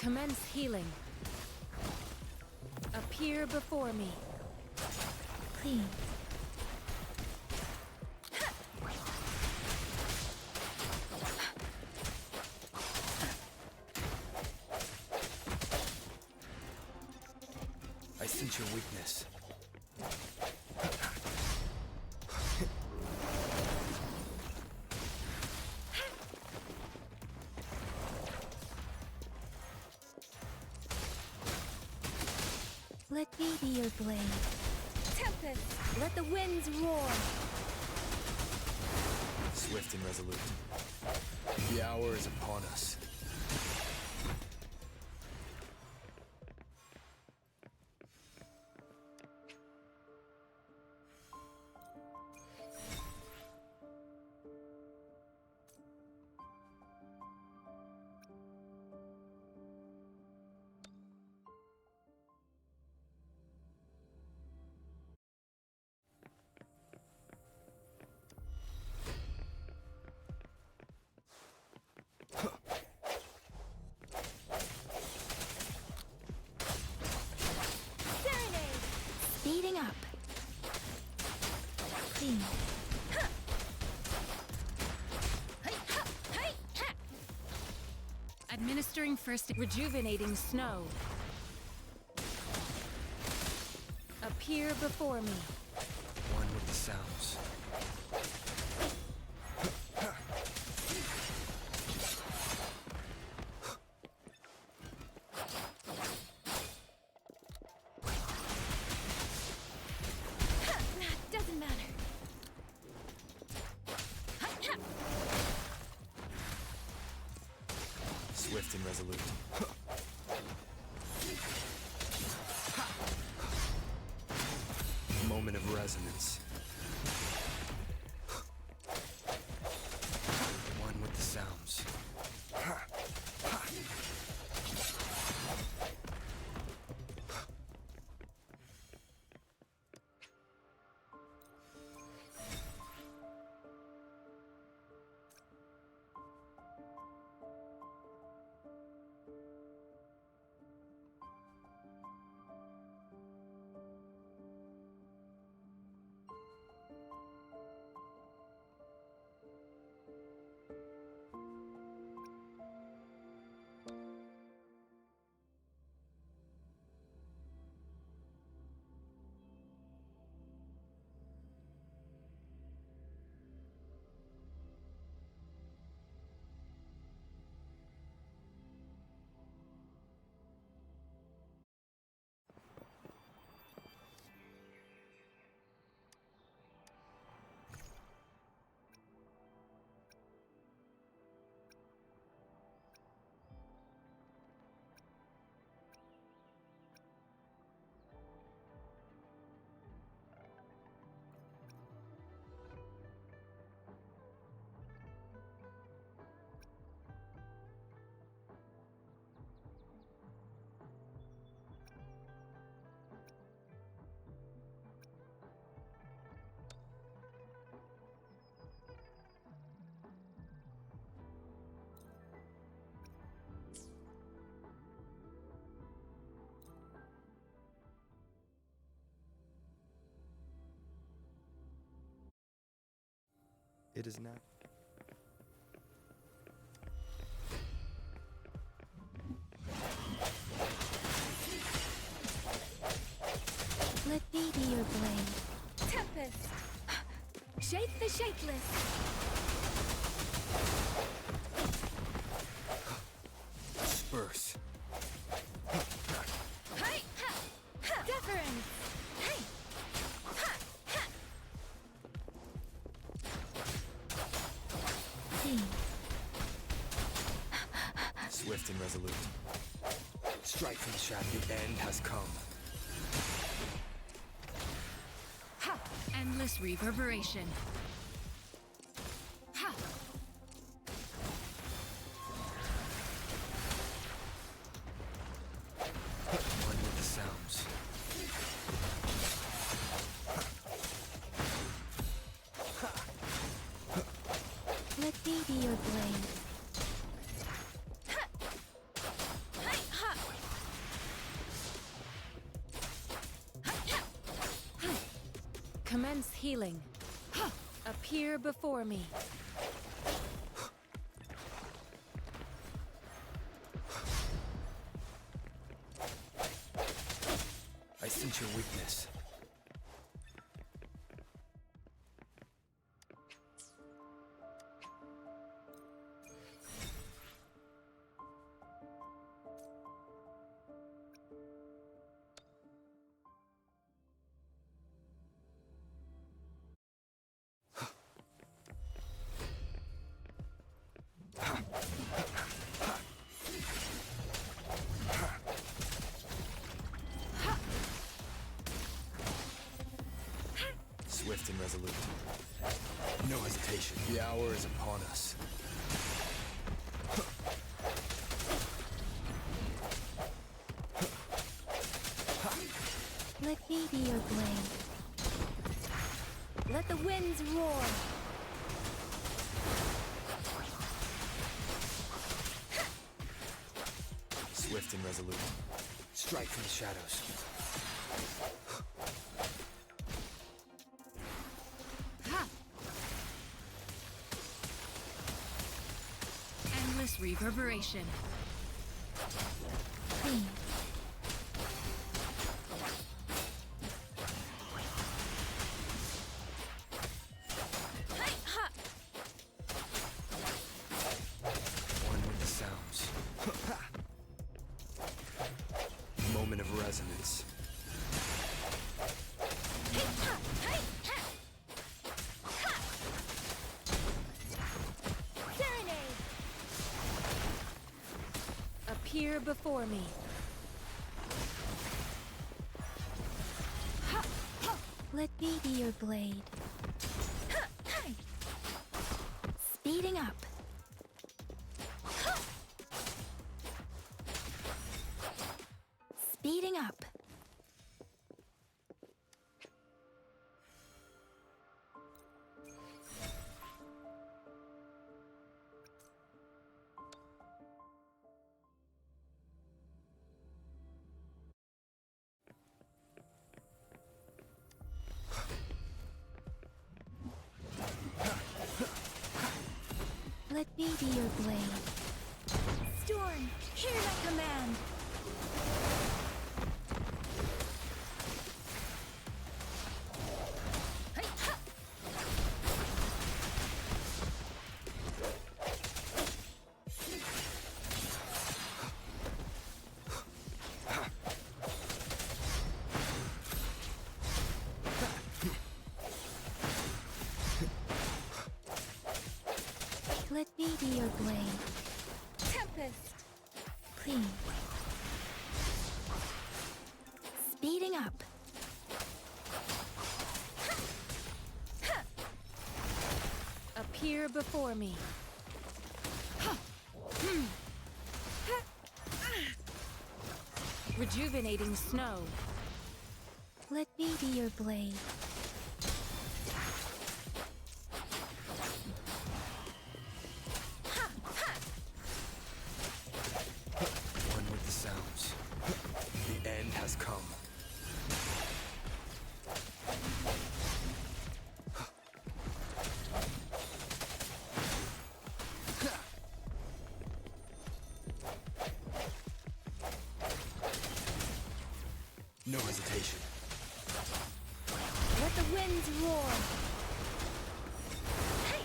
Commence healing. Appear before me. Please. I sense your weakness. Let me be your blade. Tempest! Let the winds roar! Swift and resolute. The hour is upon us. Speeding up. Please. Administering first rejuvenating snow. Appear before me. One with the sounds. Doesn't matter. Swift and resolute. Moment of resonance. One with the sounds. It is not. Let me be your blade. Tempest! Shake the shakeless! Disperse. Deference! Please. Swift and resolute. Strike from the shaft. The end has come. Ha! Endless reverberation. Ha! One with the sounds. Let me be your blade. healing. Appear before me. I sense your weakness. Swift and resolute. No hesitation. The hour is upon us. Let me be your blade. Let the winds roar. Swift and resolute. Strike from the shadows. Endless reverberation. Clean. One with the sounds. Moment of resonance. Serenade. Appear before me. Let me be your blade. Speeding up. Speeding up. Let me be your blade. Storm, hear my command. Let me be your blade. Tempest. Clean. Speeding up. Appear before me. Rejuvenating snow. Let me be your blade. One with the sounds. The end has come. No hesitation. Let the winds roar. Hey!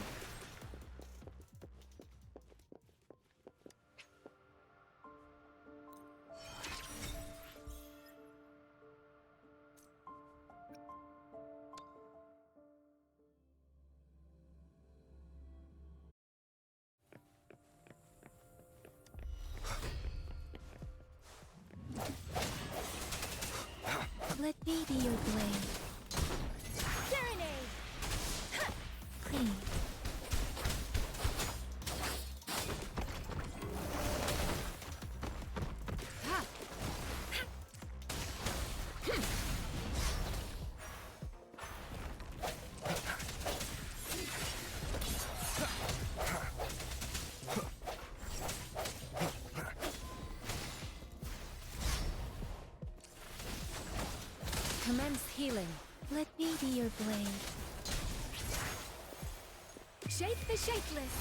Let me be your blade. Serenade! Clean. Commence healing. Let me be your blade. Shape the shapeless.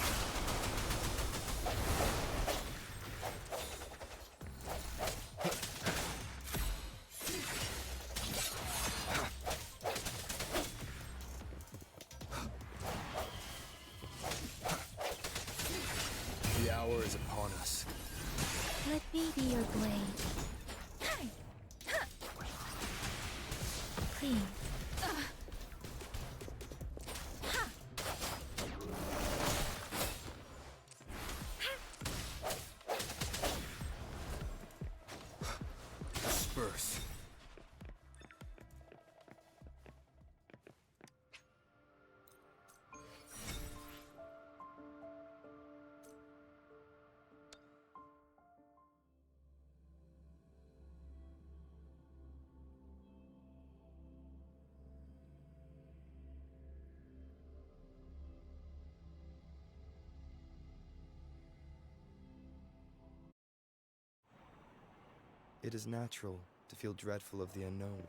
The hour is upon us. Let me be your blade. Please. Disperse. It is natural to feel dreadful of the unknown.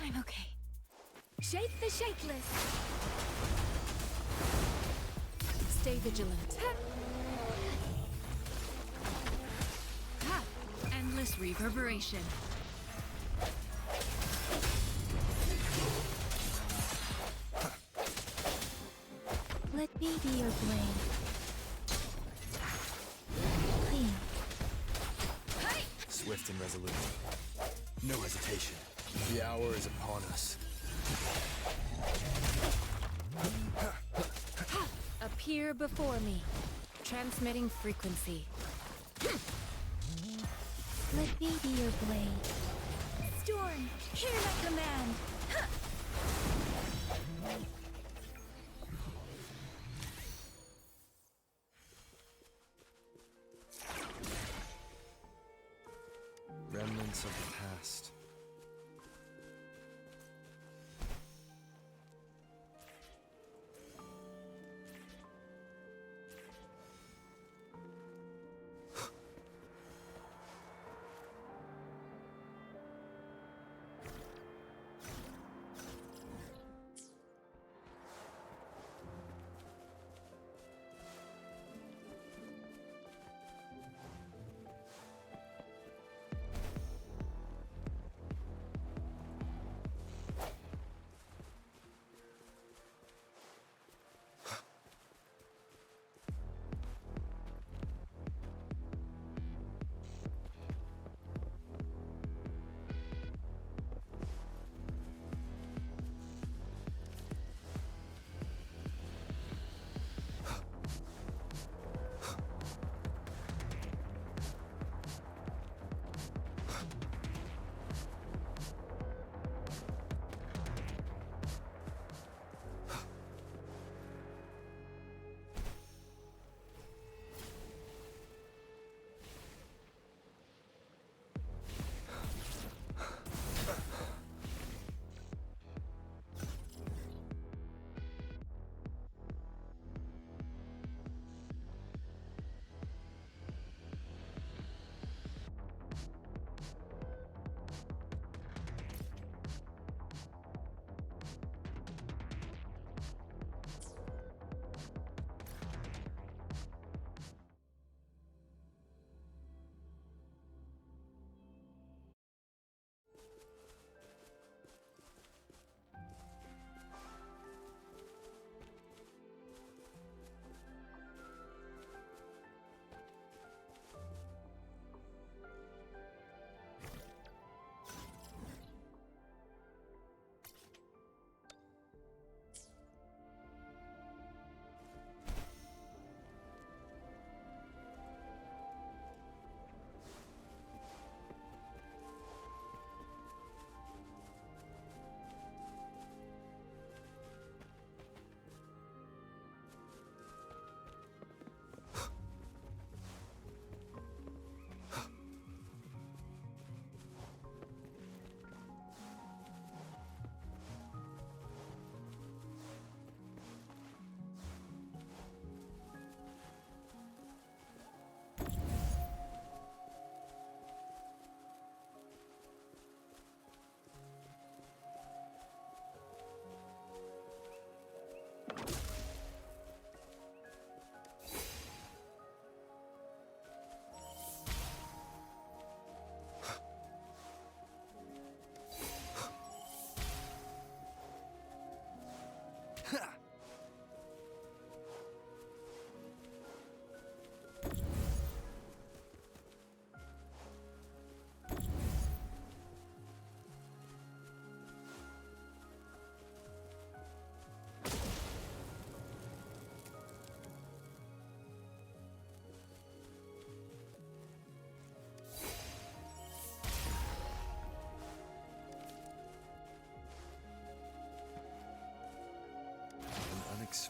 I'm okay. Shake the shakeless. Stay vigilant. Ha! Endless reverberation. Let me be your blade. Clean. Swift and resolute. No hesitation. The hour is upon us. Appear before me. Transmitting frequency. Let me be your blade. Storm, hear my command. Remnants of the past.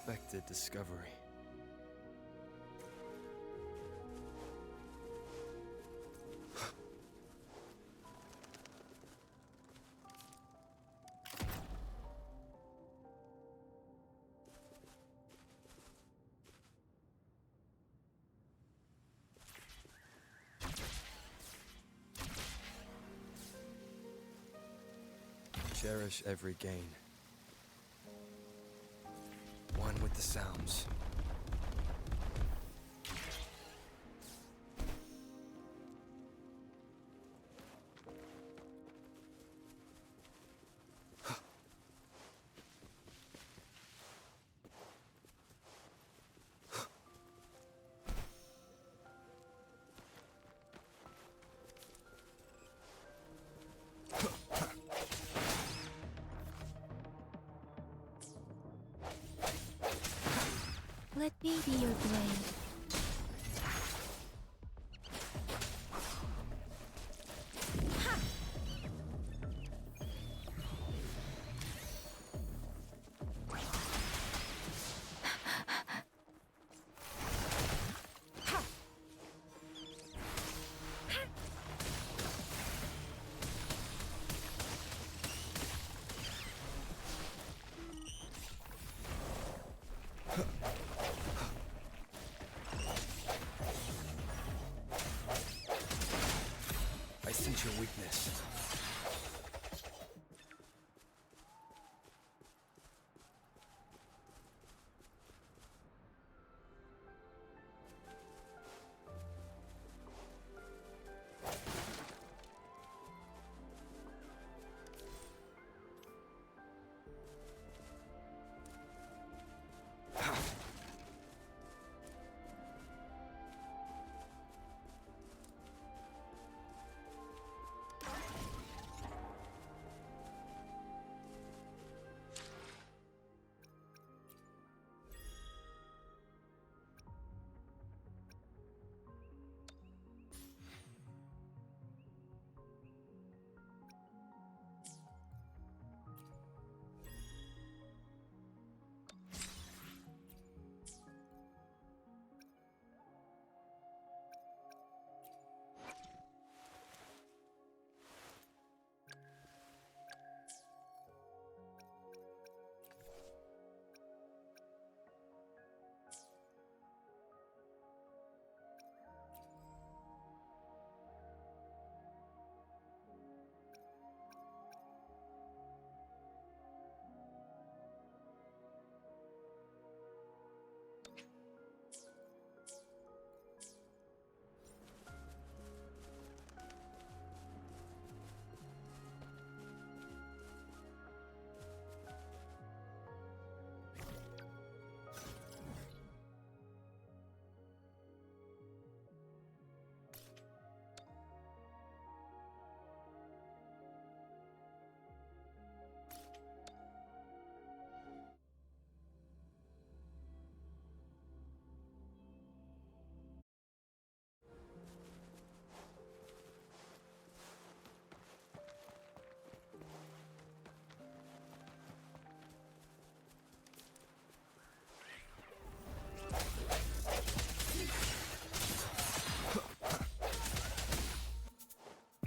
unexpected discovery. Cherish every gain. One with the sounds. Let me be your blade. I sense your weakness.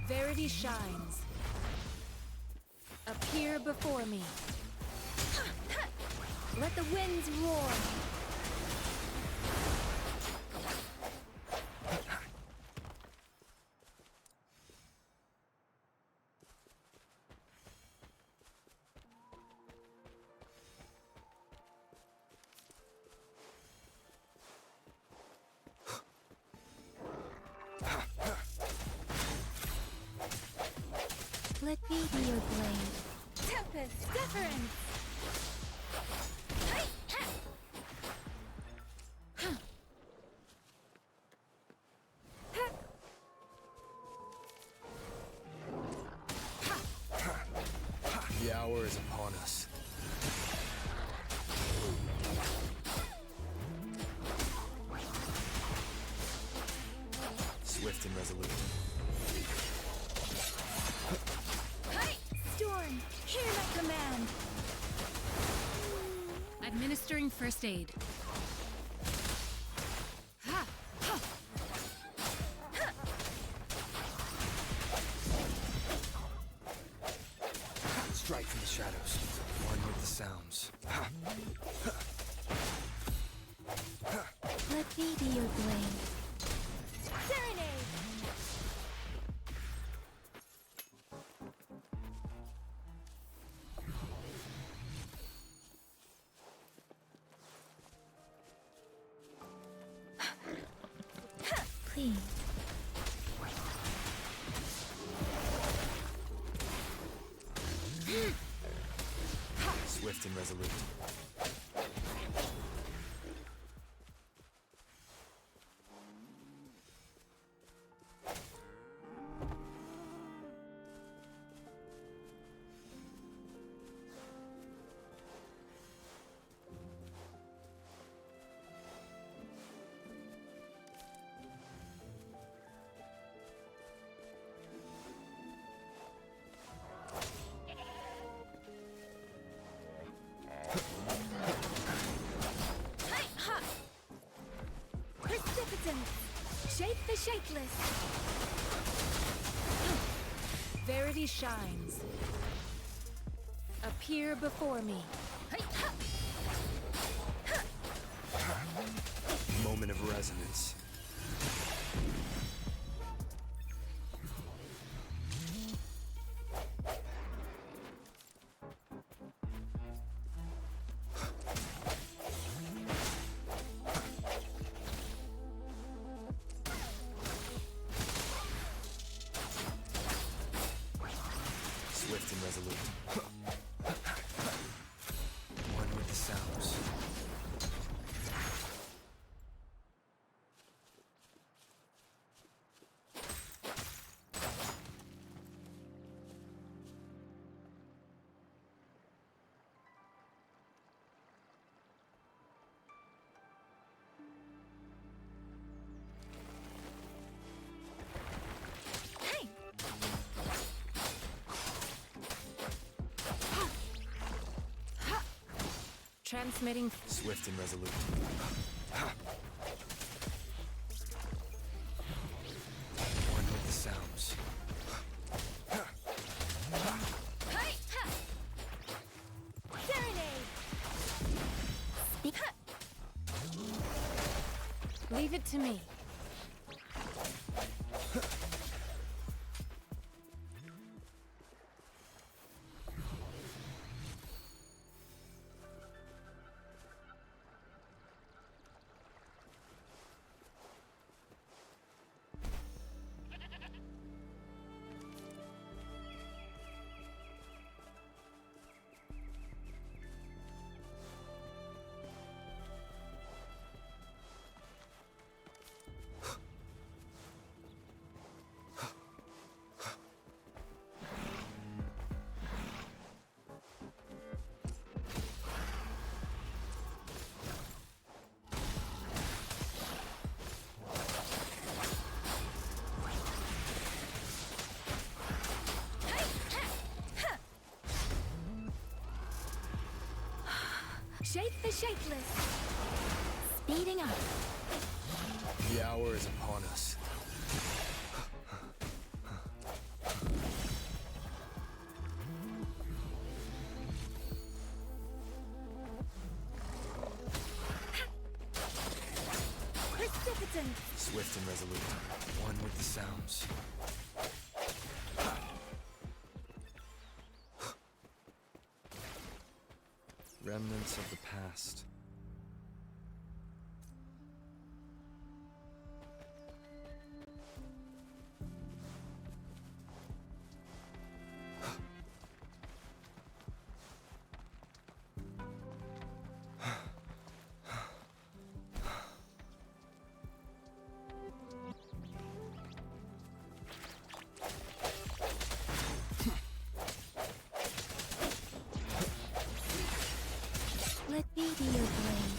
Verity shines. Appear before me. Let the winds roar. Let me be your blade. Tempest, deference. The hour is upon us. Swift and resolute. Storm, hear my command. Administering first aid. Ha! Ha! Strike from the shadows. One with the sounds. Let me be your blade. Serenade! Please. Swift and resolute. Shape the shapeless. Verity shines. Appear before me. Moment of resonance. Swift and resolute. One with the sounds. Transmitting. Swift and resolute. One with the sounds. Serenade. Leave it to me. Shape the shapeless. Speeding up. The hour is upon us. Precipitant. Swift and resolute. One with the sounds. Remnants of the past. Let me be your blade.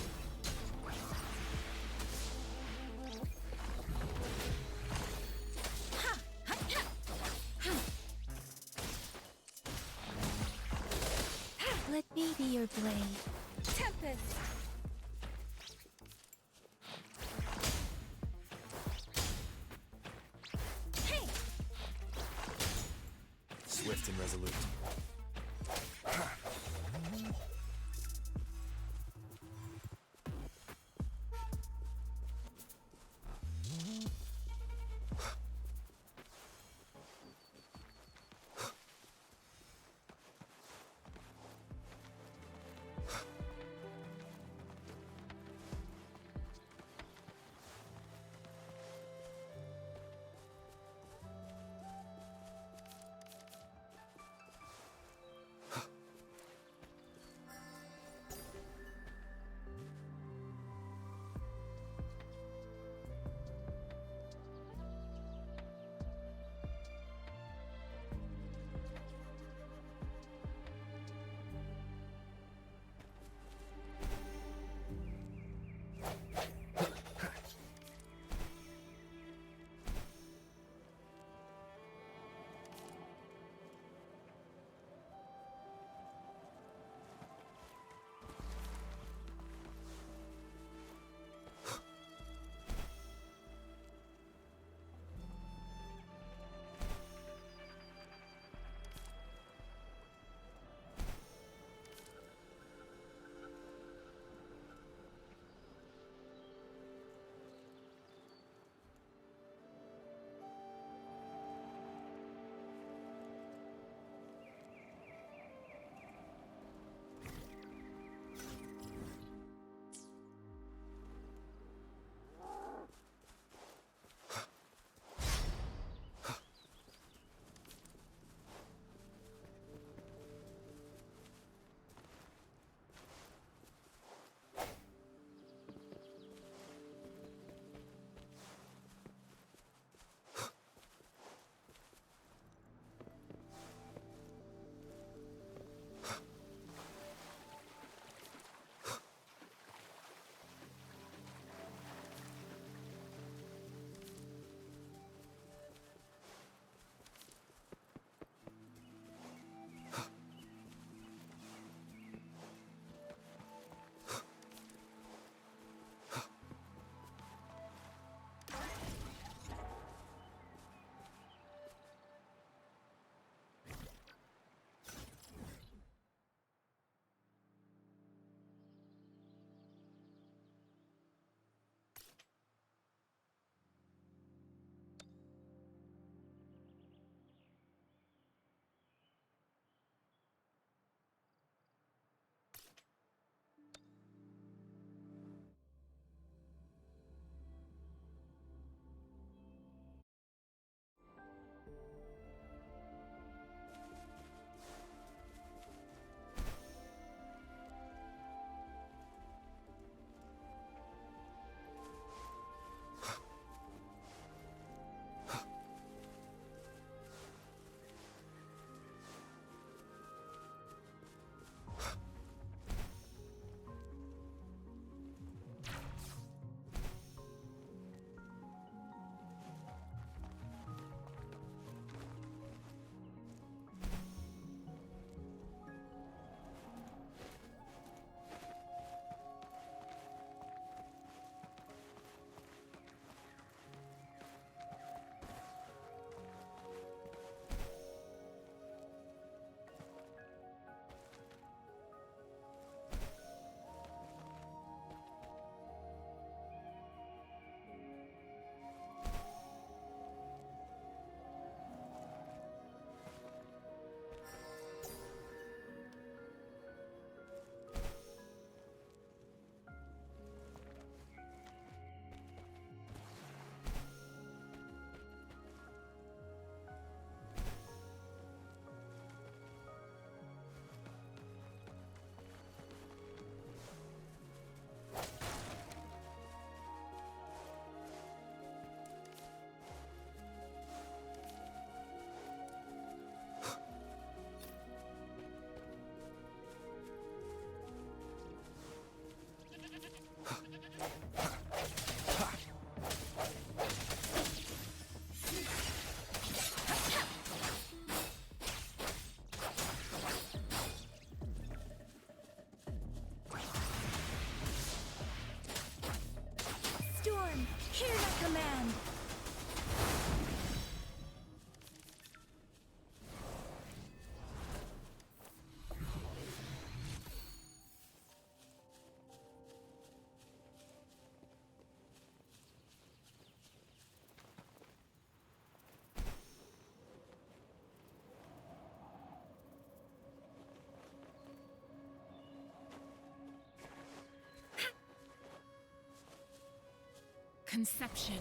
Let me be your blade. Tempest! Hey! Swift and resolute. Conception.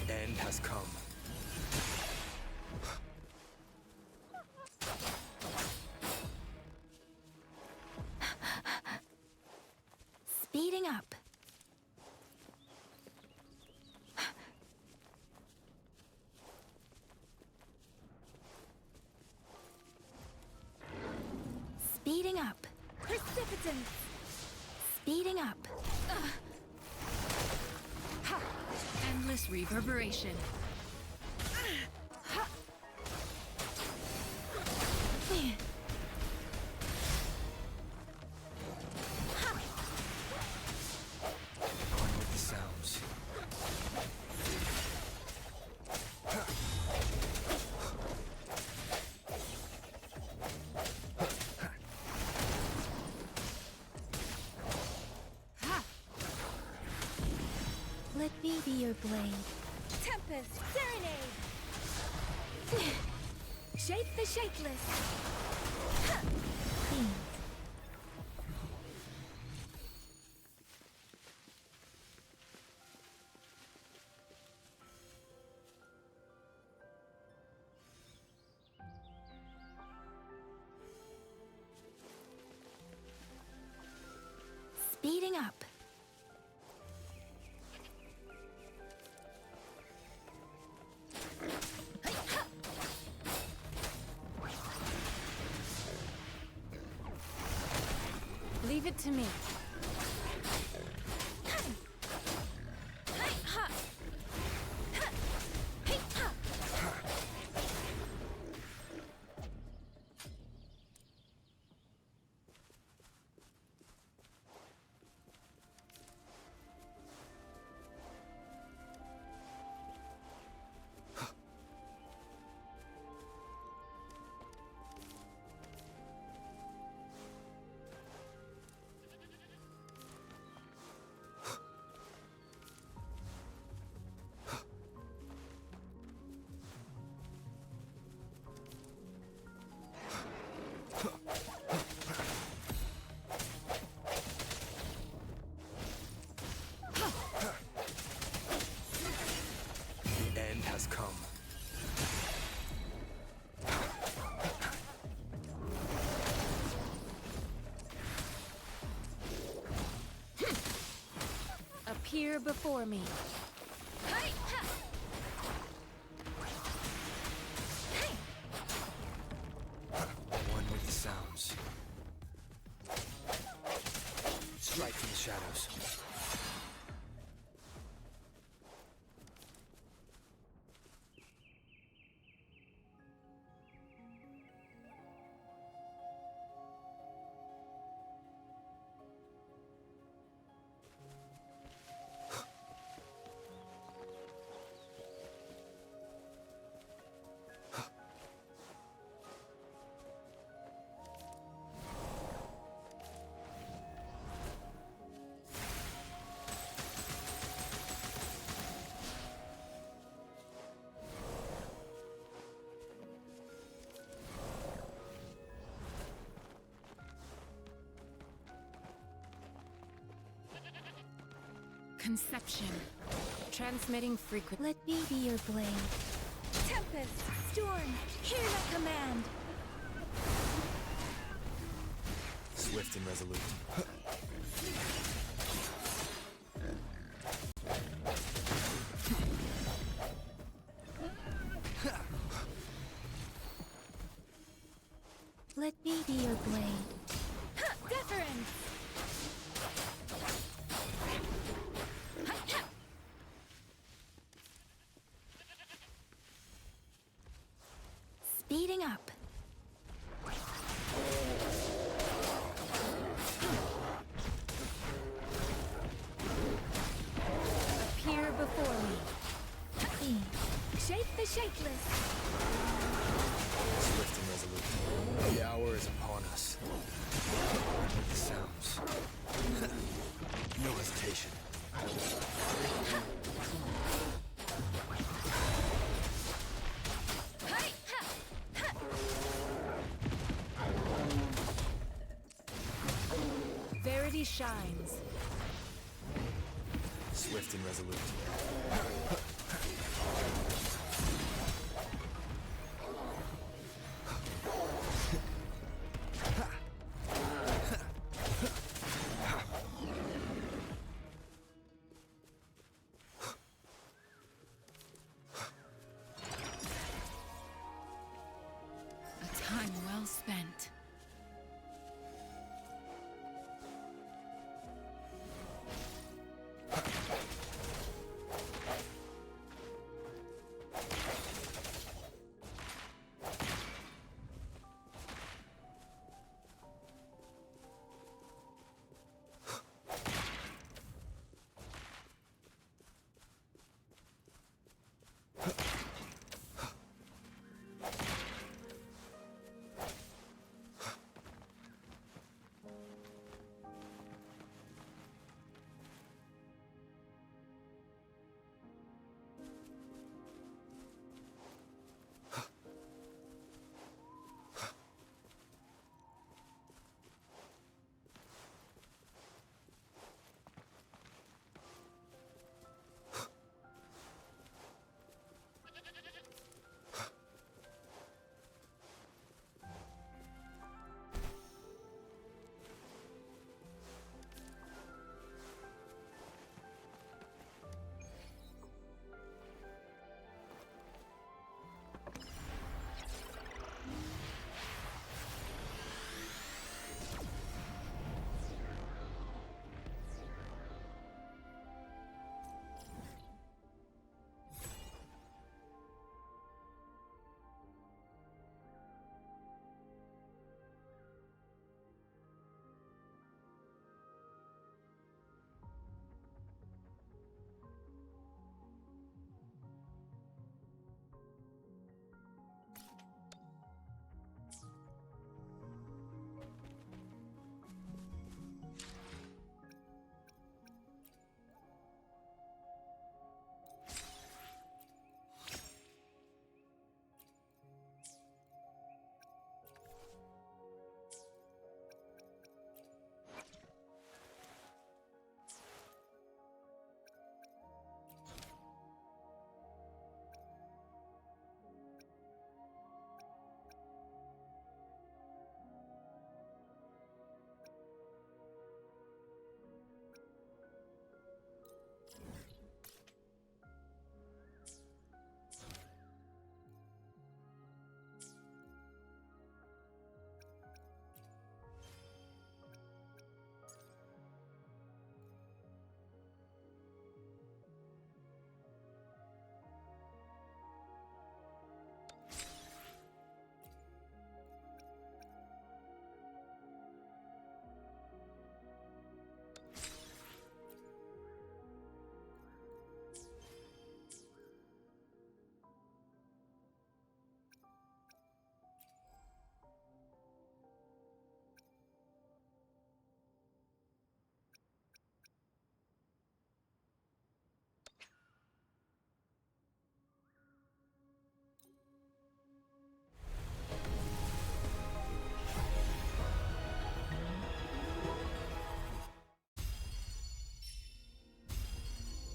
The end has come. Speeding up. Speeding up. Precipitance. Speeding up. Ha! Endless reverberation. On with the sounds. Ha! Let me be your blade. Tempest Serenade. Shake the shakeless. Fiend. Speeding up. Leave it to me. The end has come. Appear before me. One with the sounds. Strike from the shadows. Conception. Transmitting frequent. Let me be your blade. Tempest, storm, hear my command. Swift and resolute. Let me be your blade. Deference. Speeding up. Appear before me. Fiend. Shake the shakeless. Swift and resolute. resolute. The hour is upon us. With the sounds. No hesitation. Verity shines. Swift and resolute. A time well spent.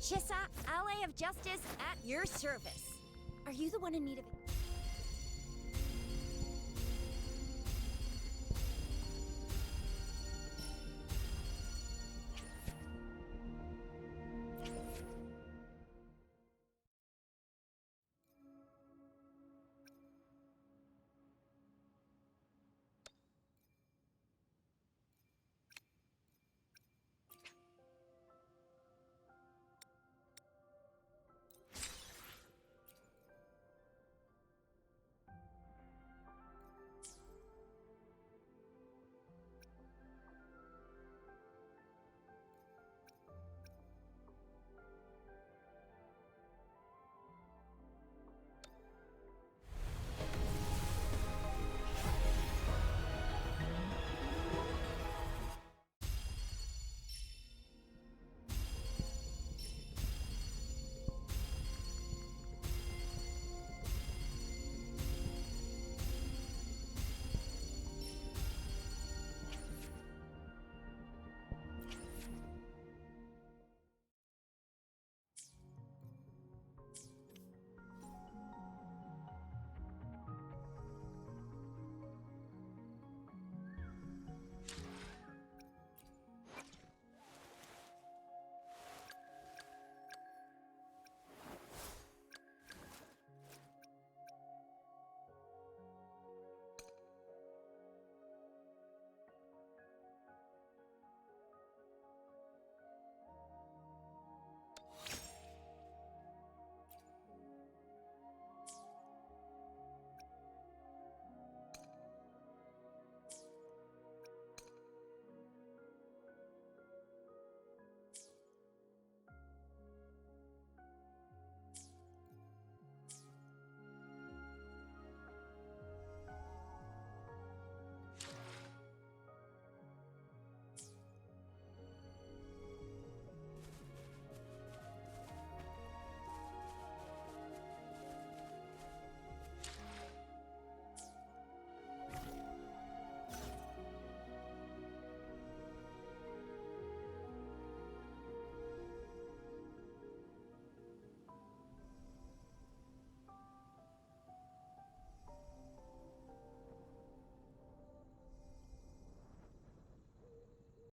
Chissa, Ally of Justice, at your service. Are you the one in need of it?